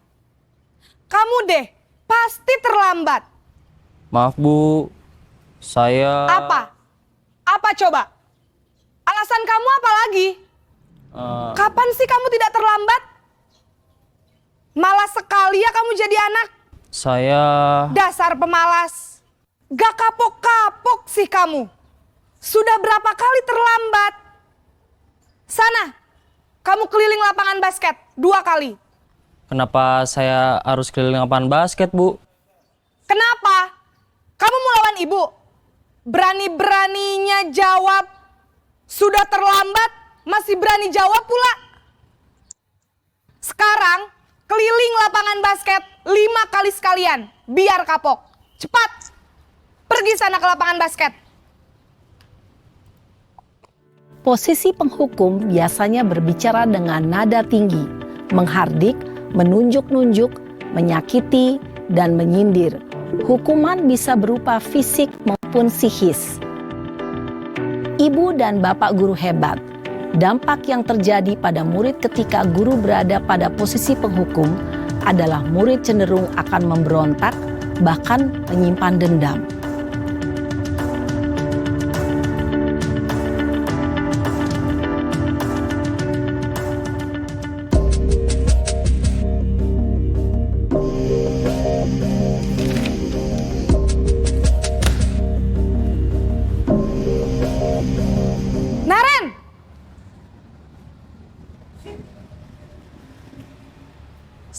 Kamu deh, pasti terlambat. Maaf, Bu. Saya... Apa? Apa coba? Alasan kamu apa lagi? Kapan sih kamu tidak terlambat? Malas sekali ya kamu jadi anak. Saya... Dasar pemalas. Gak kapok-kapok sih kamu. Sudah berapa kali terlambat? Sana, kamu keliling lapangan basket 2 kali. Kenapa saya harus keliling lapangan basket, Bu? Kenapa? Kamu mau lawan ibu? Berani-beraninya jawab. Sudah terlambat, masih berani jawab pula. Sekarang, keliling lapangan basket 5 kali sekalian. Biar kapok. Cepat. Pergi sana ke lapangan basket. Posisi penghukum biasanya berbicara dengan nada tinggi, menghardik, menunjuk-nunjuk, menyakiti, dan menyindir. Hukuman bisa berupa fisik maupun psikis. Ibu dan bapak guru hebat. Dampak yang terjadi pada murid ketika guru berada pada posisi penghukum adalah murid cenderung akan memberontak, bahkan menyimpan dendam.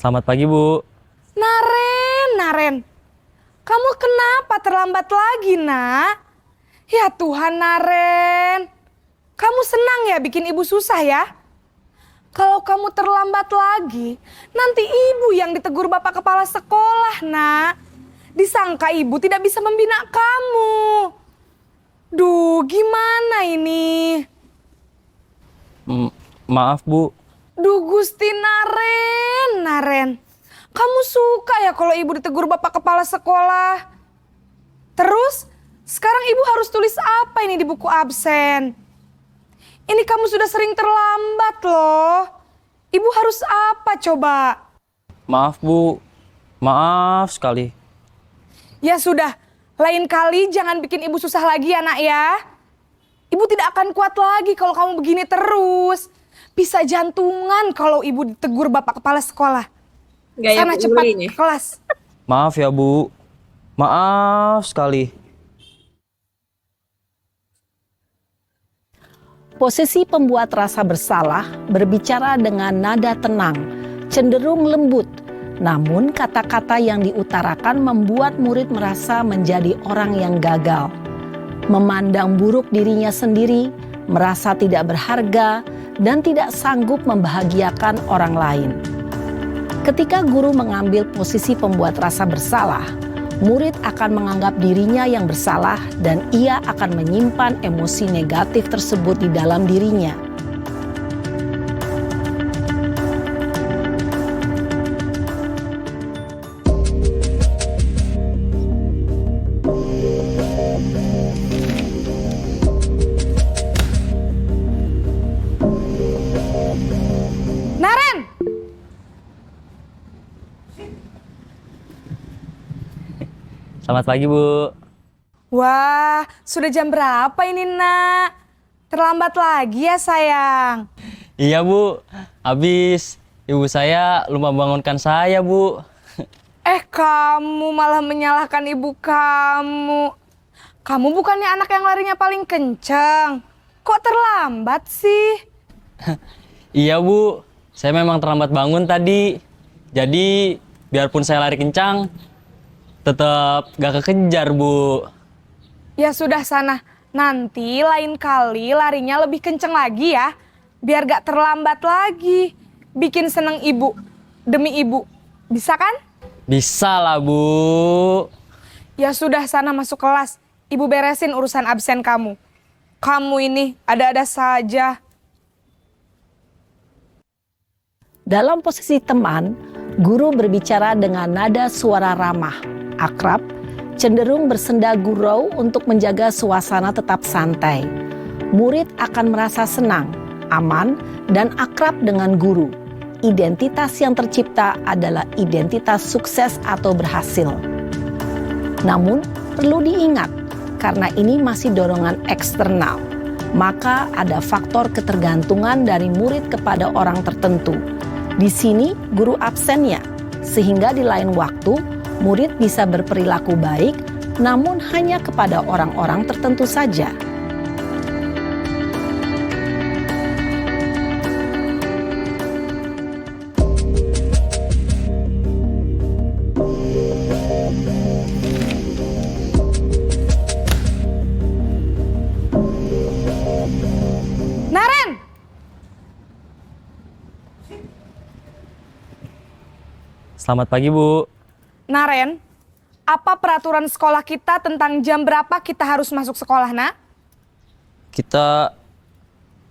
Selamat pagi, Bu. Naren. Kamu kenapa terlambat lagi, Nak? Ya Tuhan, Naren. Kamu senang ya bikin ibu susah ya? Kalau kamu terlambat lagi, nanti ibu yang ditegur bapak kepala sekolah, Nak. Disangka ibu tidak bisa membina kamu. Duh, gimana ini? Maaf, Bu. Duh Gusti Naren. Kamu suka ya kalau ibu ditegur bapak kepala sekolah? Terus, sekarang ibu harus tulis apa ini di buku absen? Ini kamu sudah sering terlambat loh. Ibu harus apa coba? Maaf, Bu. Maaf sekali. Ya sudah, lain kali jangan bikin ibu susah lagi ya, Nak ya. Ibu tidak akan kuat lagi kalau kamu begini terus. Bisa jantungan kalau ibu ditegur bapak kepala sekolah. Sana cepat ke kelas. Maaf ya, Bu. Maaf sekali. Posisi pembuat rasa bersalah berbicara dengan nada tenang, cenderung lembut. Namun kata-kata yang diutarakan membuat murid merasa menjadi orang yang gagal. Memandang buruk dirinya sendiri, merasa tidak berharga, dan tidak sanggup membahagiakan orang lain. Ketika guru mengambil posisi pembuat rasa bersalah, murid akan menganggap dirinya yang bersalah dan ia akan menyimpan emosi negatif tersebut di dalam dirinya. Selamat pagi, Bu. Wah, sudah jam berapa ini, Nak? Terlambat lagi ya, sayang? Iya, Bu. Habis ibu saya lupa bangunkan saya, Bu. Kamu malah menyalahkan ibu kamu. Kamu bukannya anak yang larinya paling kenceng. Kok terlambat sih? Iya, Bu. Saya memang terlambat bangun tadi. Jadi, biarpun saya lari kencang, tetap gak kekejar, Bu. Ya sudah sana. Nanti lain kali larinya lebih kenceng lagi ya. Biar gak terlambat lagi. Bikin seneng ibu. Demi ibu. Bisa kan? Bisa lah, Bu. Ya sudah sana masuk kelas. Ibu beresin urusan absen kamu. Kamu ini ada-ada saja. Dalam posisi teman, guru berbicara dengan nada suara ramah, akrab, cenderung bersenda gurau untuk menjaga suasana tetap santai. Murid akan merasa senang, aman, dan akrab dengan guru. Identitas yang tercipta adalah identitas sukses atau berhasil. Namun, perlu diingat, karena ini masih dorongan eksternal, maka ada faktor ketergantungan dari murid kepada orang tertentu. Di sini, guru absennya, sehingga di lain waktu, murid bisa berperilaku baik, namun hanya kepada orang-orang tertentu saja. Naren! Selamat pagi, Bu. Naren, apa peraturan sekolah kita tentang jam berapa kita harus masuk sekolah, Nak? Kita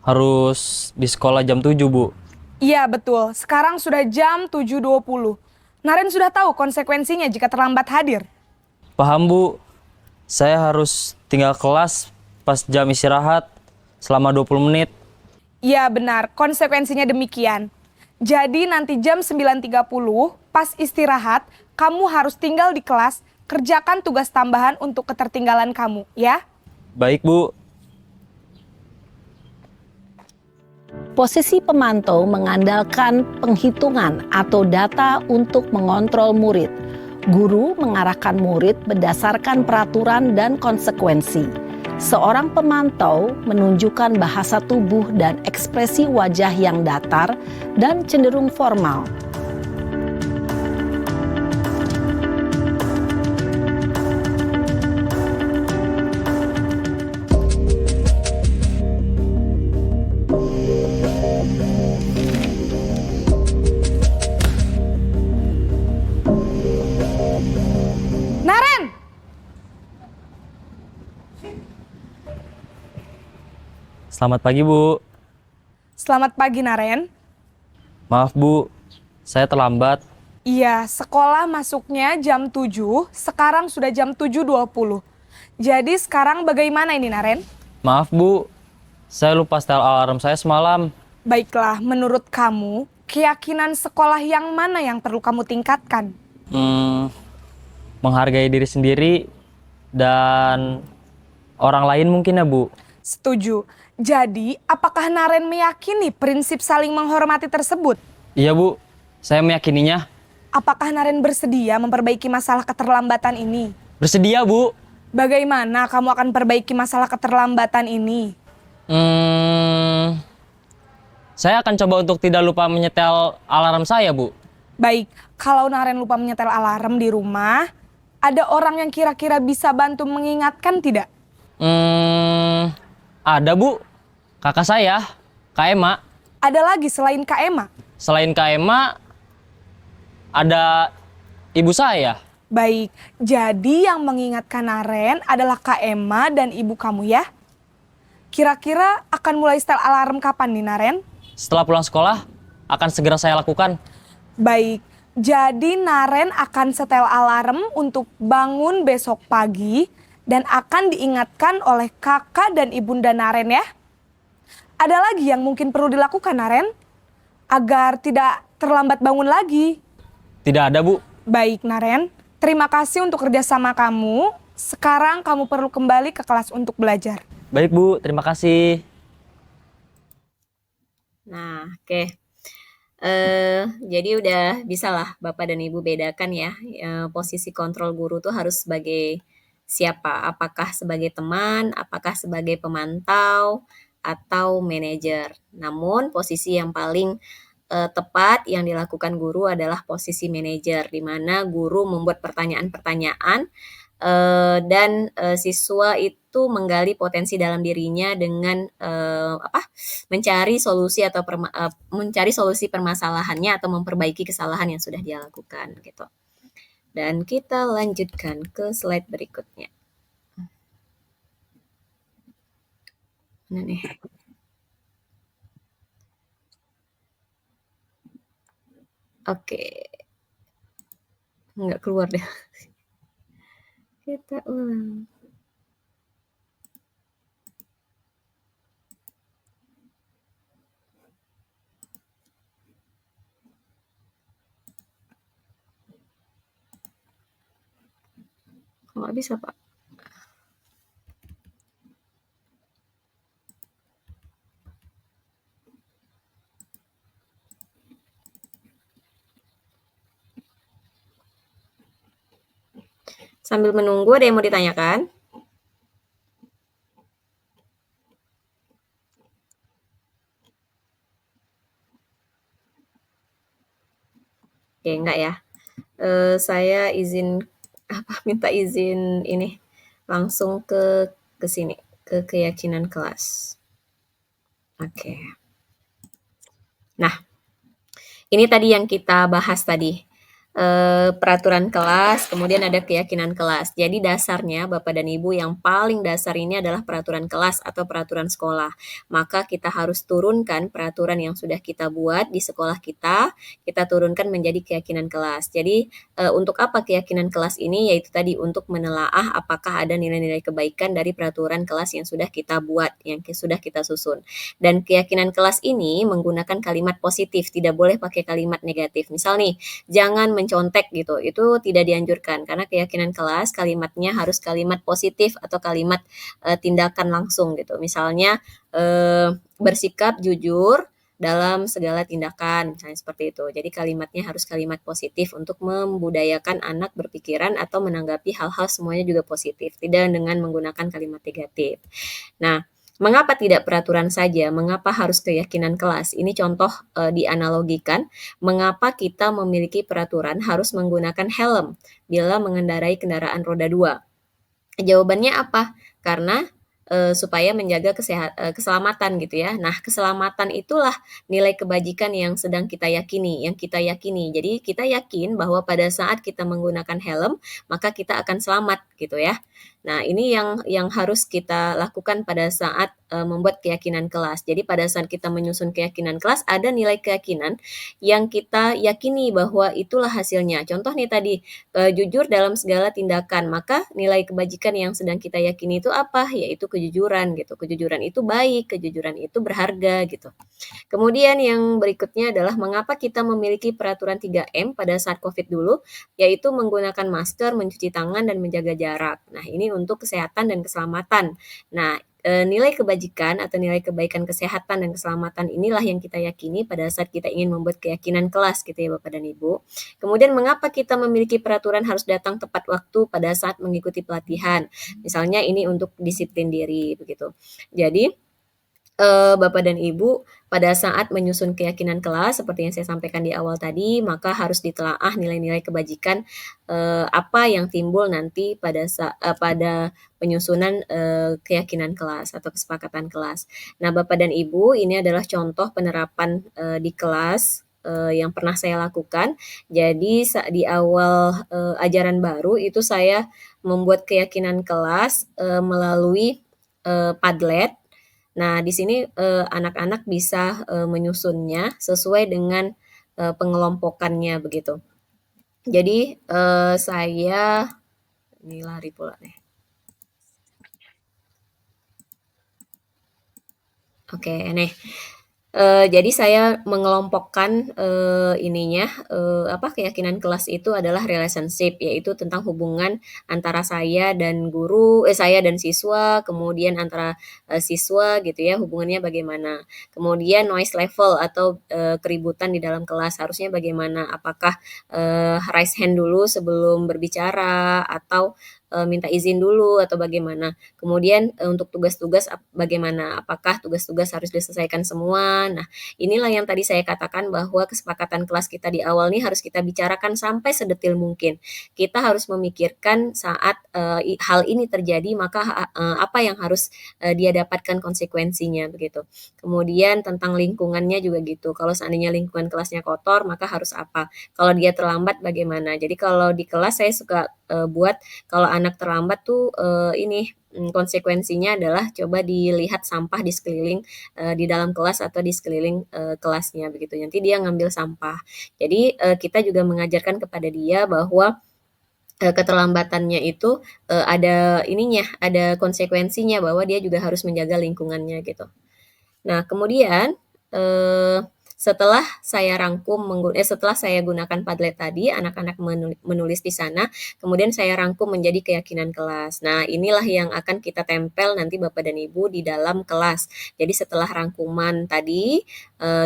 harus di sekolah jam 7, Bu. Iya, betul. Sekarang sudah jam 7.20. Naren sudah tahu konsekuensinya jika terlambat hadir. Paham, Bu. Saya harus tinggal kelas pas jam istirahat selama 20 menit. Iya, benar. Konsekuensinya demikian. Jadi nanti jam 9.30 pas istirahat, kamu harus tinggal di kelas, kerjakan tugas tambahan untuk ketertinggalan kamu, ya? Baik, Bu. Posisi pemantau mengandalkan penghitungan atau data untuk mengontrol murid. Guru mengarahkan murid berdasarkan peraturan dan konsekuensi. Seorang pemantau menunjukkan bahasa tubuh dan ekspresi wajah yang datar dan cenderung formal. Naren! Selamat pagi, Bu. Selamat pagi, Naren. Maaf, Bu. Saya terlambat. Iya, sekolah masuknya jam 7, sekarang sudah jam 7.20. Jadi sekarang bagaimana ini, Naren? Maaf, Bu. Saya lupa setel alarm saya semalam. Baiklah, menurut kamu, keyakinan sekolah yang mana yang perlu kamu tingkatkan? Menghargai diri sendiri dan orang lain mungkin ya, Bu. Setuju. Jadi, apakah Naren meyakini prinsip saling menghormati tersebut? Iya, Bu. Saya meyakininya. Apakah Naren bersedia memperbaiki masalah keterlambatan ini? Bersedia, Bu. Bagaimana kamu akan perbaiki masalah keterlambatan ini? Saya akan coba untuk tidak lupa menyetel alarm saya, Bu. Baik, kalau Naren lupa menyetel alarm di rumah, ada orang yang kira-kira bisa bantu mengingatkan tidak? Ada, Bu. Kakak saya, Kak Ema. Ada lagi selain Kak Ema? Selain Kak Ema, ada ibu saya. Baik, jadi yang mengingatkan Naren adalah Kak Ema dan ibu kamu ya? Kira-kira akan mulai setel alarm kapan nih, Naren? Setelah pulang sekolah, akan segera saya lakukan. Baik, jadi Naren akan setel alarm untuk bangun besok pagi dan akan diingatkan oleh kakak dan ibunda Naren ya. Ada lagi yang mungkin perlu dilakukan, Naren? Agar tidak terlambat bangun lagi. Tidak ada, Bu. Baik, Naren. Terima kasih untuk kerjasama kamu. Sekarang kamu perlu kembali ke kelas untuk belajar. Baik Bu, terima kasih. Nah, oke. Jadi udah bisalah Bapak dan Ibu bedakan ya, posisi kontrol guru tuh harus sebagai siapa? Apakah sebagai teman, apakah sebagai pemantau, atau manajer. Namun posisi yang paling tepat yang dilakukan guru adalah posisi manajer, di mana guru membuat pertanyaan-pertanyaan dan siswa itu menggali potensi dalam dirinya dengan mencari solusi atau mencari solusi permasalahannya atau memperbaiki kesalahan yang sudah dia lakukan gitu. Dan kita lanjutkan ke slide berikutnya. Mana nih? Oke. Nggak keluar deh. Kita ulang. Kok nggak bisa, Pak? Sambil menunggu, ada yang mau ditanyakan? Oke, enggak ya. Saya minta izin ini langsung ke sini, ke keyakinan kelas. Oke. Nah, ini tadi yang kita bahas tadi. Peraturan kelas, kemudian ada keyakinan kelas. Jadi dasarnya Bapak dan Ibu yang paling dasar ini adalah peraturan kelas atau peraturan sekolah. Maka kita harus turunkan peraturan yang sudah kita buat di sekolah kita turunkan menjadi keyakinan kelas. Jadi untuk apa keyakinan kelas ini? Yaitu tadi untuk menelaah apakah ada nilai-nilai kebaikan dari peraturan kelas yang sudah kita buat, yang sudah kita susun. Dan keyakinan kelas ini menggunakan kalimat positif, tidak boleh pakai kalimat negatif. Misal nih, jangan mencontek gitu, itu tidak dianjurkan karena keyakinan kelas kalimatnya harus kalimat positif atau kalimat tindakan langsung gitu. Misalnya bersikap jujur dalam segala tindakan, misalnya seperti itu. Jadi kalimatnya harus kalimat positif untuk membudayakan anak berpikiran atau menanggapi hal-hal semuanya juga positif, tidak dengan menggunakan kalimat negatif. Nah, mengapa tidak peraturan saja? Mengapa harus keyakinan kelas? Ini contoh dianalogikan. Mengapa kita memiliki peraturan harus menggunakan helm bila mengendarai kendaraan roda 2? Jawabannya apa? Karena supaya menjaga keselamatan gitu ya. Nah, keselamatan itulah nilai kebajikan yang sedang kita yakini, yang kita yakini. Jadi kita yakin bahwa pada saat kita menggunakan helm, maka kita akan selamat gitu ya. Nah, ini yang harus kita lakukan pada saat membuat keyakinan kelas. Jadi pada saat kita menyusun keyakinan kelas, ada nilai keyakinan yang kita yakini bahwa itulah hasilnya. Contoh nih tadi, jujur dalam segala tindakan, maka nilai kebajikan yang sedang kita yakini itu apa? Yaitu kejujuran gitu. Kejujuran itu baik, kejujuran itu berharga gitu. Kemudian yang berikutnya adalah mengapa kita memiliki peraturan 3M pada saat COVID dulu, yaitu menggunakan masker, mencuci tangan, dan menjaga jarak. Nah, ini untuk kesehatan dan keselamatan. Nah, nilai kebajikan atau nilai kebaikan kesehatan dan keselamatan inilah yang kita yakini pada saat kita ingin membuat keyakinan kelas gitu ya Bapak dan Ibu. Kemudian mengapa kita memiliki peraturan harus datang tepat waktu pada saat mengikuti pelatihan. Misalnya ini untuk disiplin diri begitu. Jadi Bapak dan Ibu pada saat menyusun keyakinan kelas seperti yang saya sampaikan di awal tadi, maka harus ditelaah nilai-nilai kebajikan apa yang timbul nanti pada penyusunan keyakinan kelas atau kesepakatan kelas. Nah, Bapak dan Ibu, ini adalah contoh penerapan di kelas yang pernah saya lakukan. Jadi di awal ajaran baru itu saya membuat keyakinan kelas melalui Padlet. Nah, di sini anak-anak bisa menyusunnya sesuai dengan pengelompokannya begitu. Jadi saya ini lari pula nih. Oke, nih. Jadi saya mengelompokkan keyakinan kelas itu adalah relationship, yaitu tentang hubungan antara saya dan saya dan siswa, kemudian antara siswa gitu ya, hubungannya bagaimana. Kemudian noise level atau keributan di dalam kelas harusnya bagaimana, apakah raise hand dulu sebelum berbicara atau minta izin dulu atau bagaimana. Kemudian untuk tugas-tugas bagaimana, apakah tugas-tugas harus diselesaikan semua. Nah, inilah yang tadi saya katakan bahwa kesepakatan kelas kita di awal nih harus kita bicarakan sampai sedetil mungkin. Kita harus memikirkan saat hal ini terjadi, maka apa yang harus dia dapatkan konsekuensinya begitu. Kemudian tentang lingkungannya juga gitu. Kalau seandainya lingkungan kelasnya kotor, maka harus apa? Kalau dia terlambat bagaimana? Jadi kalau di kelas saya suka buat kalau anak terlambat tuh konsekuensinya adalah coba dilihat sampah di sekeliling di dalam kelas atau di sekeliling kelasnya begitu. Nanti dia ngambil sampah. Jadi kita juga mengajarkan kepada dia bahwa keterlambatannya itu ada konsekuensinya bahwa dia juga harus menjaga lingkungannya gitu. Nah, kemudian setelah saya gunakan Padlet tadi, anak-anak menulis di sana, kemudian saya rangkum menjadi keyakinan kelas. Nah, inilah yang akan kita tempel nanti Bapak dan Ibu di dalam kelas. Jadi setelah rangkuman tadi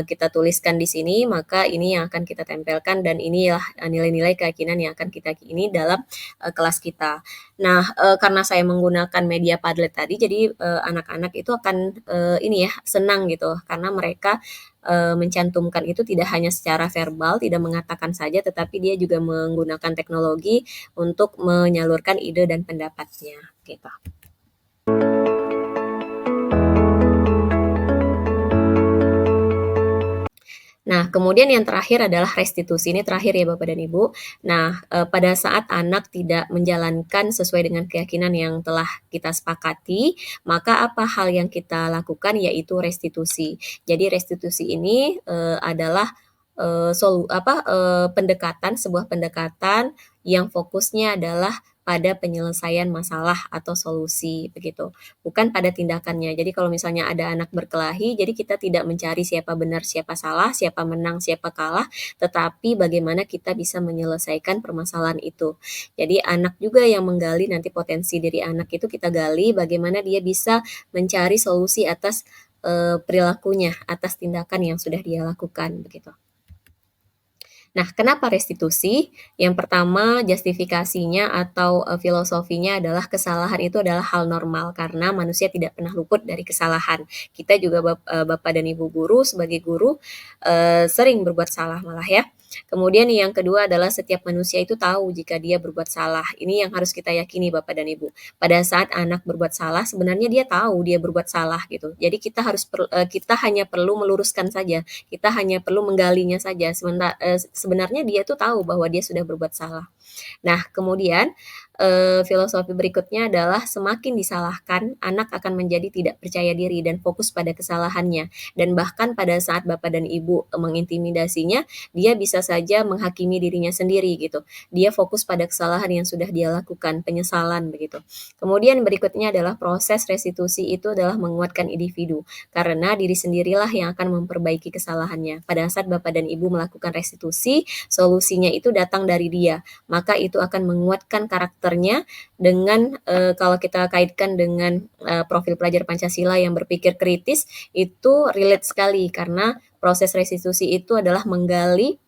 kita tuliskan di sini, maka ini yang akan kita tempelkan dan inilah nilai-nilai keyakinan yang akan kita yakini dalam kelas kita. Nah, karena saya menggunakan media Padlet tadi, jadi anak-anak itu akan senang gitu, karena mereka mencantumkan itu tidak hanya secara verbal, tidak mengatakan saja, tetapi dia juga menggunakan teknologi untuk menyalurkan ide dan pendapatnya. Gitu. Nah, kemudian yang terakhir adalah restitusi. Ini terakhir ya Bapak dan Ibu. Nah, pada saat anak tidak menjalankan sesuai dengan keyakinan yang telah kita sepakati, maka apa hal yang kita lakukan yaitu restitusi. Jadi restitusi ini adalah sebuah pendekatan yang fokusnya adalah pada penyelesaian masalah atau solusi begitu, bukan pada tindakannya. Jadi kalau misalnya ada anak berkelahi, jadi kita tidak mencari siapa benar, siapa salah, siapa menang, siapa kalah, tetapi bagaimana kita bisa menyelesaikan permasalahan itu. Jadi anak juga yang menggali nanti potensi diri anak itu kita gali bagaimana dia bisa mencari solusi atas perilakunya, atas tindakan yang sudah dia lakukan begitu. Nah, kenapa restitusi? Yang pertama, justifikasinya atau filosofinya adalah kesalahan itu adalah hal normal karena manusia tidak pernah luput dari kesalahan. Kita juga Bapak dan Ibu guru sebagai guru sering berbuat salah malah ya. Kemudian yang kedua adalah setiap manusia itu tahu jika dia berbuat salah. Ini yang harus kita yakini Bapak dan Ibu. Pada saat anak berbuat salah, sebenarnya dia tahu dia berbuat salah gitu. Jadi kita hanya perlu meluruskan saja. Kita hanya perlu menggalinya saja. Sebenarnya dia tuh tahu bahwa dia sudah berbuat salah. Nah, kemudian filosofi berikutnya adalah semakin disalahkan, anak akan menjadi tidak percaya diri dan fokus pada kesalahannya. Dan bahkan pada saat Bapak dan Ibu mengintimidasinya, dia bisa saja menghakimi dirinya sendiri gitu. Dia fokus pada kesalahan yang sudah dia lakukan, penyesalan begitu. Kemudian berikutnya adalah proses restitusi itu adalah menguatkan individu. Karena diri sendirilah yang akan memperbaiki kesalahannya. Pada saat Bapak dan Ibu melakukan restitusi, solusinya itu datang dari dia. Maka itu akan menguatkan karakternya dengan kalau kita kaitkan dengan profil pelajar Pancasila yang berpikir kritis, itu relate sekali karena proses restitusi itu adalah menggali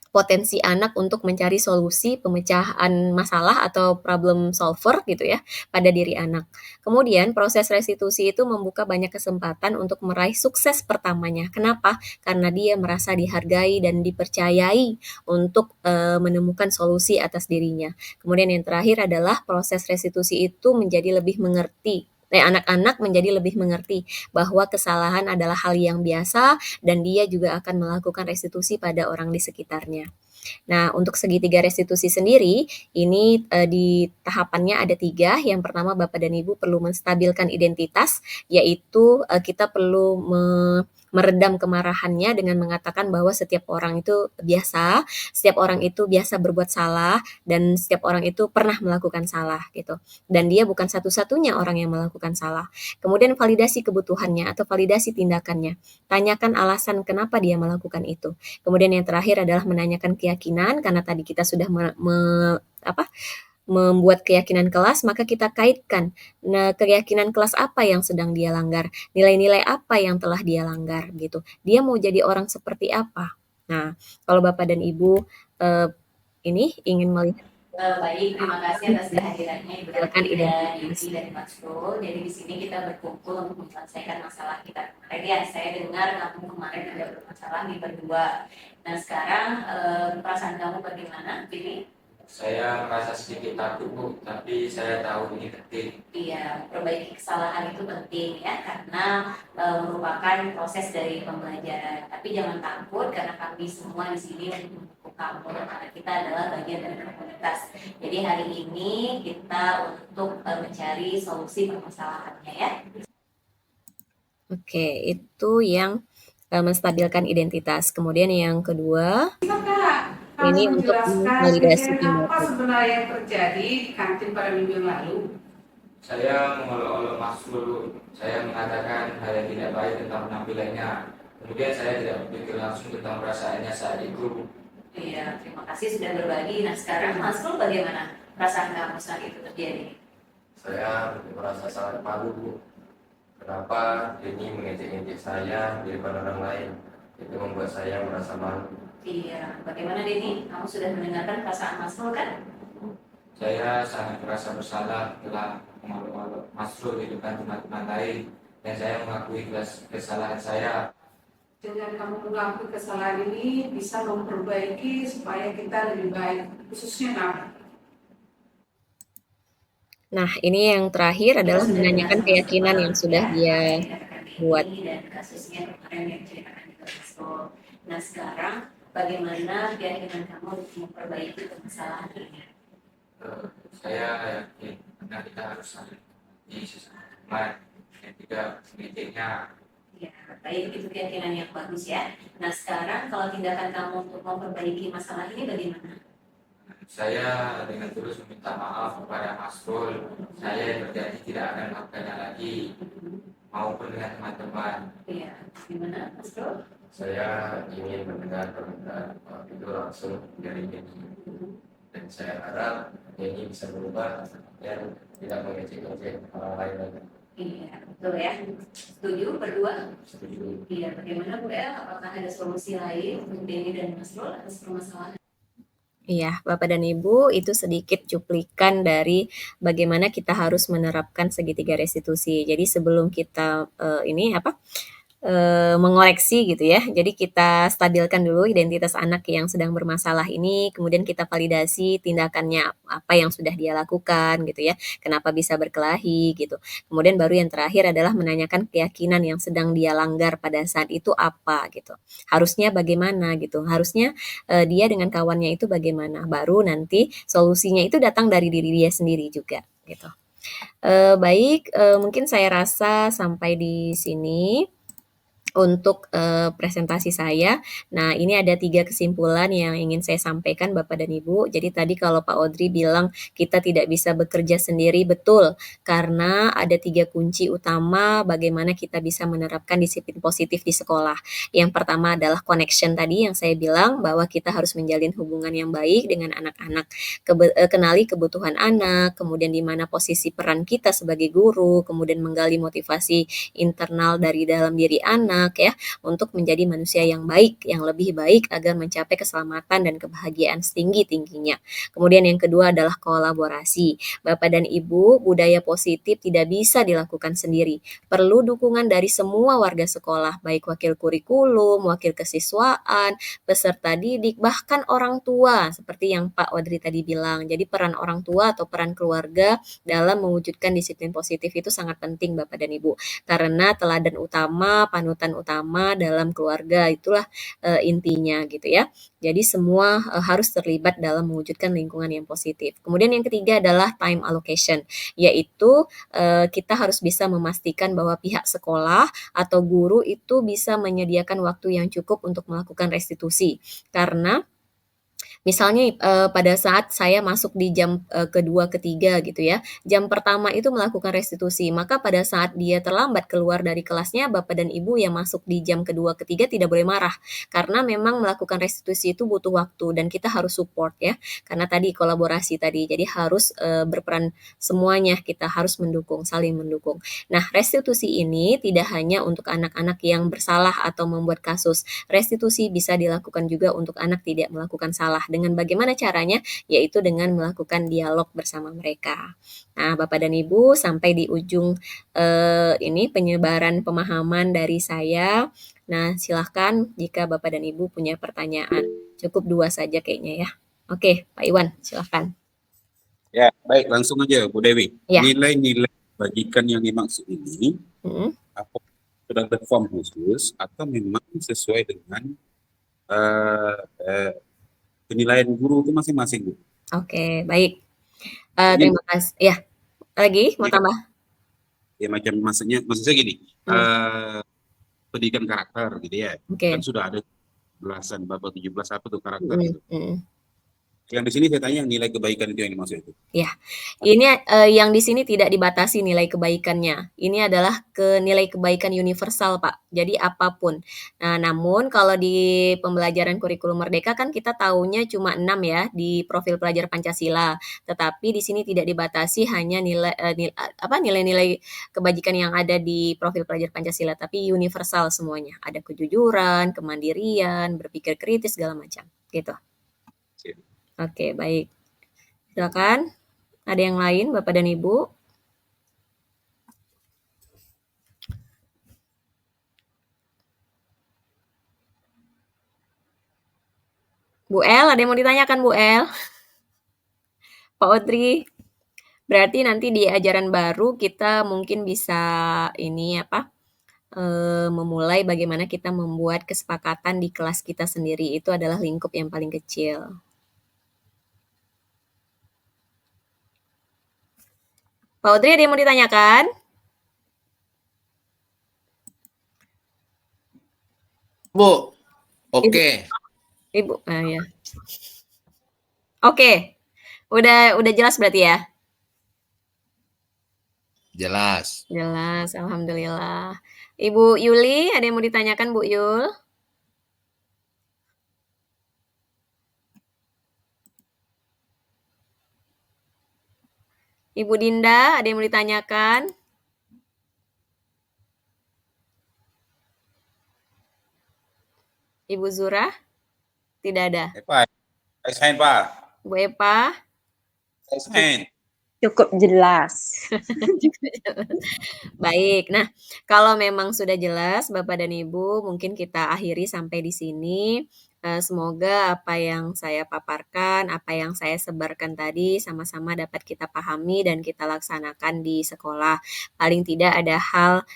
potensi anak untuk mencari solusi pemecahan masalah atau problem solver gitu ya pada diri anak. Kemudian proses restitusi itu membuka banyak kesempatan untuk meraih sukses pertamanya. Kenapa? Karena dia merasa dihargai dan dipercayai untuk menemukan solusi atas dirinya. Kemudian yang terakhir adalah proses restitusi itu menjadi lebih mengerti. Anak-anak menjadi lebih mengerti bahwa kesalahan adalah hal yang biasa dan dia juga akan melakukan restitusi pada orang di sekitarnya. Nah, untuk segitiga restitusi sendiri, ini di tahapannya ada 3. Yang pertama, Bapak dan Ibu perlu menstabilkan identitas, yaitu kita perlu meredam kemarahannya dengan mengatakan bahwa setiap orang itu biasa berbuat salah, dan setiap orang itu pernah melakukan salah gitu. Dan dia bukan satu-satunya orang yang melakukan salah. Kemudian validasi kebutuhannya atau validasi tindakannya. Tanyakan alasan kenapa dia melakukan itu. Kemudian yang terakhir adalah menanyakan keyakinan, karena tadi kita sudah membuat keyakinan kelas, maka kita kaitkan keyakinan kelas apa yang sedang dia langgar, nilai-nilai apa yang telah dia langgar gitu. Dia mau jadi orang seperti apa. Nah, kalau Bapak dan Ibu ini ingin melihat Baik, terima kasih atas kehadirannya Ibu Dati dan Yuki dari Maxro. Jadi di sini kita berkumpul untuk menyelesaikan masalah kita kemarin ya. Saya dengar kamu kemarin ada bermasalah nih berdua. Nah sekarang perasaan kamu bagaimana, Billy? Saya merasa sedikit takut Bu, tapi saya tahu ini penting. Iya, perbaiki kesalahan itu penting ya, karena merupakan proses dari pembelajaran. Tapi jangan takut, karena kami semua di sini mendukung kamu, karena kita adalah bagian dari komunitas. Jadi hari ini kita untuk mencari solusi permasalahannya ya. Oke, itu yang menstabilkan identitas. Kemudian yang kedua, ini untuk validasi apa sebenarnya yang terjadi di kantin pada minggu yang lalu? Saya mengolok-olok Mas dulu. Saya mengatakan hal yang tidak baik tentang penampilannya. Kemudian saya tidak berpikir langsung tentang perasaannya saat itu. Iya, terima kasih sudah berbagi. Nah sekarang Mas Rul bagaimana perasaan kamu saat itu terjadi? Saya merasa sangat malu Bu. Kenapa ini mengejek-ngejek saya di depan orang lain? Itu membuat saya merasa malu. Iya, bagaimana Denny? Kamu sudah mendengarkan perasaan Mas Rul kan? Saya sangat merasa bersalah telah mengolok-olok Mas Rul di depan teman-teman lain, dan saya mengakui kesalahan saya. Dengan kamu mengakui kesalahan ini bisa memperbaiki supaya kita lebih baik, khususnya kamu. Nah, ini yang terakhir adalah menanyakan keyakinan yang sudah dia buat. Dan kasusnya kemarin yang ceritakan di Mas Rul. Nah sekarang bagaimana keyakinan kamu untuk memperbaiki permasalahan ini? Saya yakin karena kita harus saling di sesama teman dan tidak mengejeknya. Ya, baik, itu keyakinan yang bagus ya. Nah sekarang kalau tindakan kamu untuk memperbaiki masalah ini bagaimana? Saya dengan tulus meminta maaf kepada Mas Rul. Saya berjanji tidak akan melakukannya lagi, maupun dengan teman-teman. Iya, gimana Mas Rul? Saya ingin mendengar permintaan itu langsung dari Denny. Dan saya harap Denny bisa berubah dan tidak mengejek-ngejek orang lain lagi. Iya, betul ya. Setuju berdua? Setuju. Iya, bagaimana Bu El? Apakah ada solusi lain untuk Denny dan Mas Rul atas permasalahan? Iya, Bapak dan Ibu, itu sedikit cuplikan dari bagaimana kita harus menerapkan segitiga restitusi. Jadi sebelum kita mengoreksi gitu ya. Jadi kita stabilkan dulu identitas anak yang sedang bermasalah ini, kemudian kita validasi tindakannya apa yang sudah dia lakukan gitu ya. Kenapa bisa berkelahi gitu. Kemudian baru yang terakhir adalah menanyakan keyakinan yang sedang dia langgar pada saat itu apa gitu. Harusnya bagaimana gitu. Harusnya dia dengan kawannya itu bagaimana. Baru nanti solusinya itu datang dari diri dia sendiri juga gitu. Baik, mungkin saya rasa sampai di sini untuk presentasi saya. Nah, ini ada 3 kesimpulan yang ingin saya sampaikan Bapak dan Ibu. Jadi tadi kalau Pak Audrey bilang kita tidak bisa bekerja sendiri, betul. Karena ada 3 kunci utama bagaimana kita bisa menerapkan disiplin positif di sekolah. Yang pertama adalah connection tadi yang saya bilang bahwa kita harus menjalin hubungan yang baik dengan anak-anak. Kenali kebutuhan anak, kemudian di mana posisi peran kita sebagai guru, kemudian menggali motivasi internal dari dalam diri anak ya, untuk menjadi manusia yang baik, yang lebih baik agar mencapai keselamatan dan kebahagiaan setinggi-tingginya. Kemudian yang kedua adalah kolaborasi. Bapak dan Ibu, budaya positif tidak bisa dilakukan sendiri. Perlu dukungan dari semua warga sekolah, baik wakil kurikulum, wakil kesiswaan, peserta didik, bahkan orang tua, seperti yang Pak Audrey tadi bilang. Jadi peran orang tua atau peran keluarga dalam mewujudkan disiplin positif itu sangat penting Bapak dan Ibu. Karena teladan utama, panutan utama dalam keluarga. Itulah intinya gitu ya. Jadi semua harus terlibat dalam mewujudkan lingkungan yang positif. Kemudian yang ketiga adalah time allocation, yaitu kita harus bisa memastikan bahwa pihak sekolah atau guru itu bisa menyediakan waktu yang cukup untuk melakukan restitusi. Karena misalnya pada saat saya masuk di jam kedua, ketiga gitu ya, jam pertama itu melakukan restitusi, maka pada saat dia terlambat keluar dari kelasnya, Bapak dan Ibu yang masuk di jam kedua, ketiga tidak boleh marah, karena memang melakukan restitusi itu butuh waktu dan kita harus support ya, karena tadi kolaborasi tadi, jadi harus berperan semuanya, kita harus mendukung, saling mendukung. Nah, restitusi ini tidak hanya untuk anak-anak yang bersalah atau membuat kasus, restitusi bisa dilakukan juga untuk anak tidak melakukan salah. Dengan bagaimana caranya? Yaitu dengan melakukan dialog bersama mereka. Nah, Bapak dan Ibu, sampai di ujung ini penyebaran pemahaman dari saya. Nah, silahkan jika Bapak dan Ibu punya pertanyaan. Cukup 2 saja kayaknya ya. Oke, Pak Iwan, silahkan. Ya, baik, langsung aja Bu Dewi. Ya. Nilai-nilai kebajikan yang dimaksud ini, apa sudah ada form khusus atau memang sesuai dengan penilaian guru itu masing-masing, Bu? Oke, baik. Terima kasih. Ya, lagi mau tambah? Ya, maksud saya gini, pendidikan karakter gitu ya. Oke. Kan sudah ada belasan, babak 17 apa tuh karakter itu. Yang di sini saya tanya nilai kebaikan itu yang dimaksud itu. Ya, ini yang di sini tidak dibatasi nilai kebaikannya. Ini adalah nilai kebaikan universal, Pak. Jadi apapun. Nah, namun kalau di pembelajaran kurikulum Merdeka kan kita tahunya cuma 6 ya di profil pelajar Pancasila. Tetapi di sini tidak dibatasi hanya nilai-nilai kebajikan yang ada di profil pelajar Pancasila, tapi universal semuanya. Ada kejujuran, kemandirian, berpikir kritis segala macam, gitu. Oke, baik. Silakan. Ada yang lain, Bapak dan Ibu? Bu El, ada yang mau ditanyakan, Bu El? Pak Odri? Berarti nanti di ajaran baru kita mungkin bisa ini memulai bagaimana kita membuat kesepakatan di kelas kita sendiri. Itu adalah lingkup yang paling kecil. Pak Odri, ada yang mau ditanyakan? Bu, oke. Ibu, ya. Oke, udah jelas berarti ya? Jelas. Jelas, alhamdulillah. Ibu Yuli, ada yang mau ditanyakan, Bu Yul? Ibu Dinda, ada yang mau ditanyakan? Ibu Zura? Tidak ada. Pak. Bu Epa? Cukup jelas. Baik, nah kalau memang sudah jelas Bapak dan Ibu, mungkin kita akhiri sampai di sini. Semoga apa yang saya paparkan, apa yang saya sebarkan tadi sama-sama dapat kita pahami dan kita laksanakan di sekolah. Paling tidak ada hal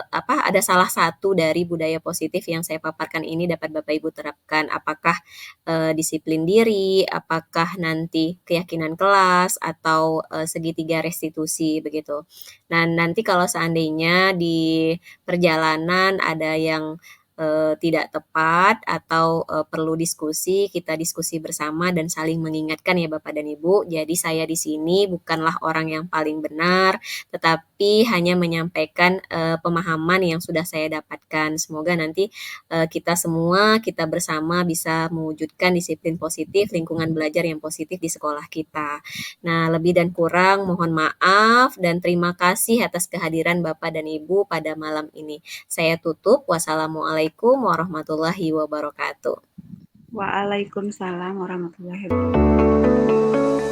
ada salah satu dari budaya positif yang saya paparkan ini dapat Bapak Ibu terapkan. Apakah disiplin diri, apakah nanti keyakinan kelas atau segitiga restitusi begitu. Nah, nanti kalau seandainya di perjalanan ada yang tidak tepat atau perlu diskusi, kita diskusi bersama dan saling mengingatkan ya Bapak dan Ibu. Jadi saya di sini bukanlah orang yang paling benar, tetapi hanya menyampaikan pemahaman yang sudah saya dapatkan. Semoga nanti kita semua, kita bersama bisa mewujudkan disiplin positif, lingkungan belajar yang positif di sekolah kita. Nah, lebih dan kurang mohon maaf dan terima kasih atas kehadiran Bapak dan Ibu pada malam ini. Saya tutup. Wassalamualaikum warahmatullahi wabarakatuh. Waalaikumsalam warahmatullahi wabarakatuh.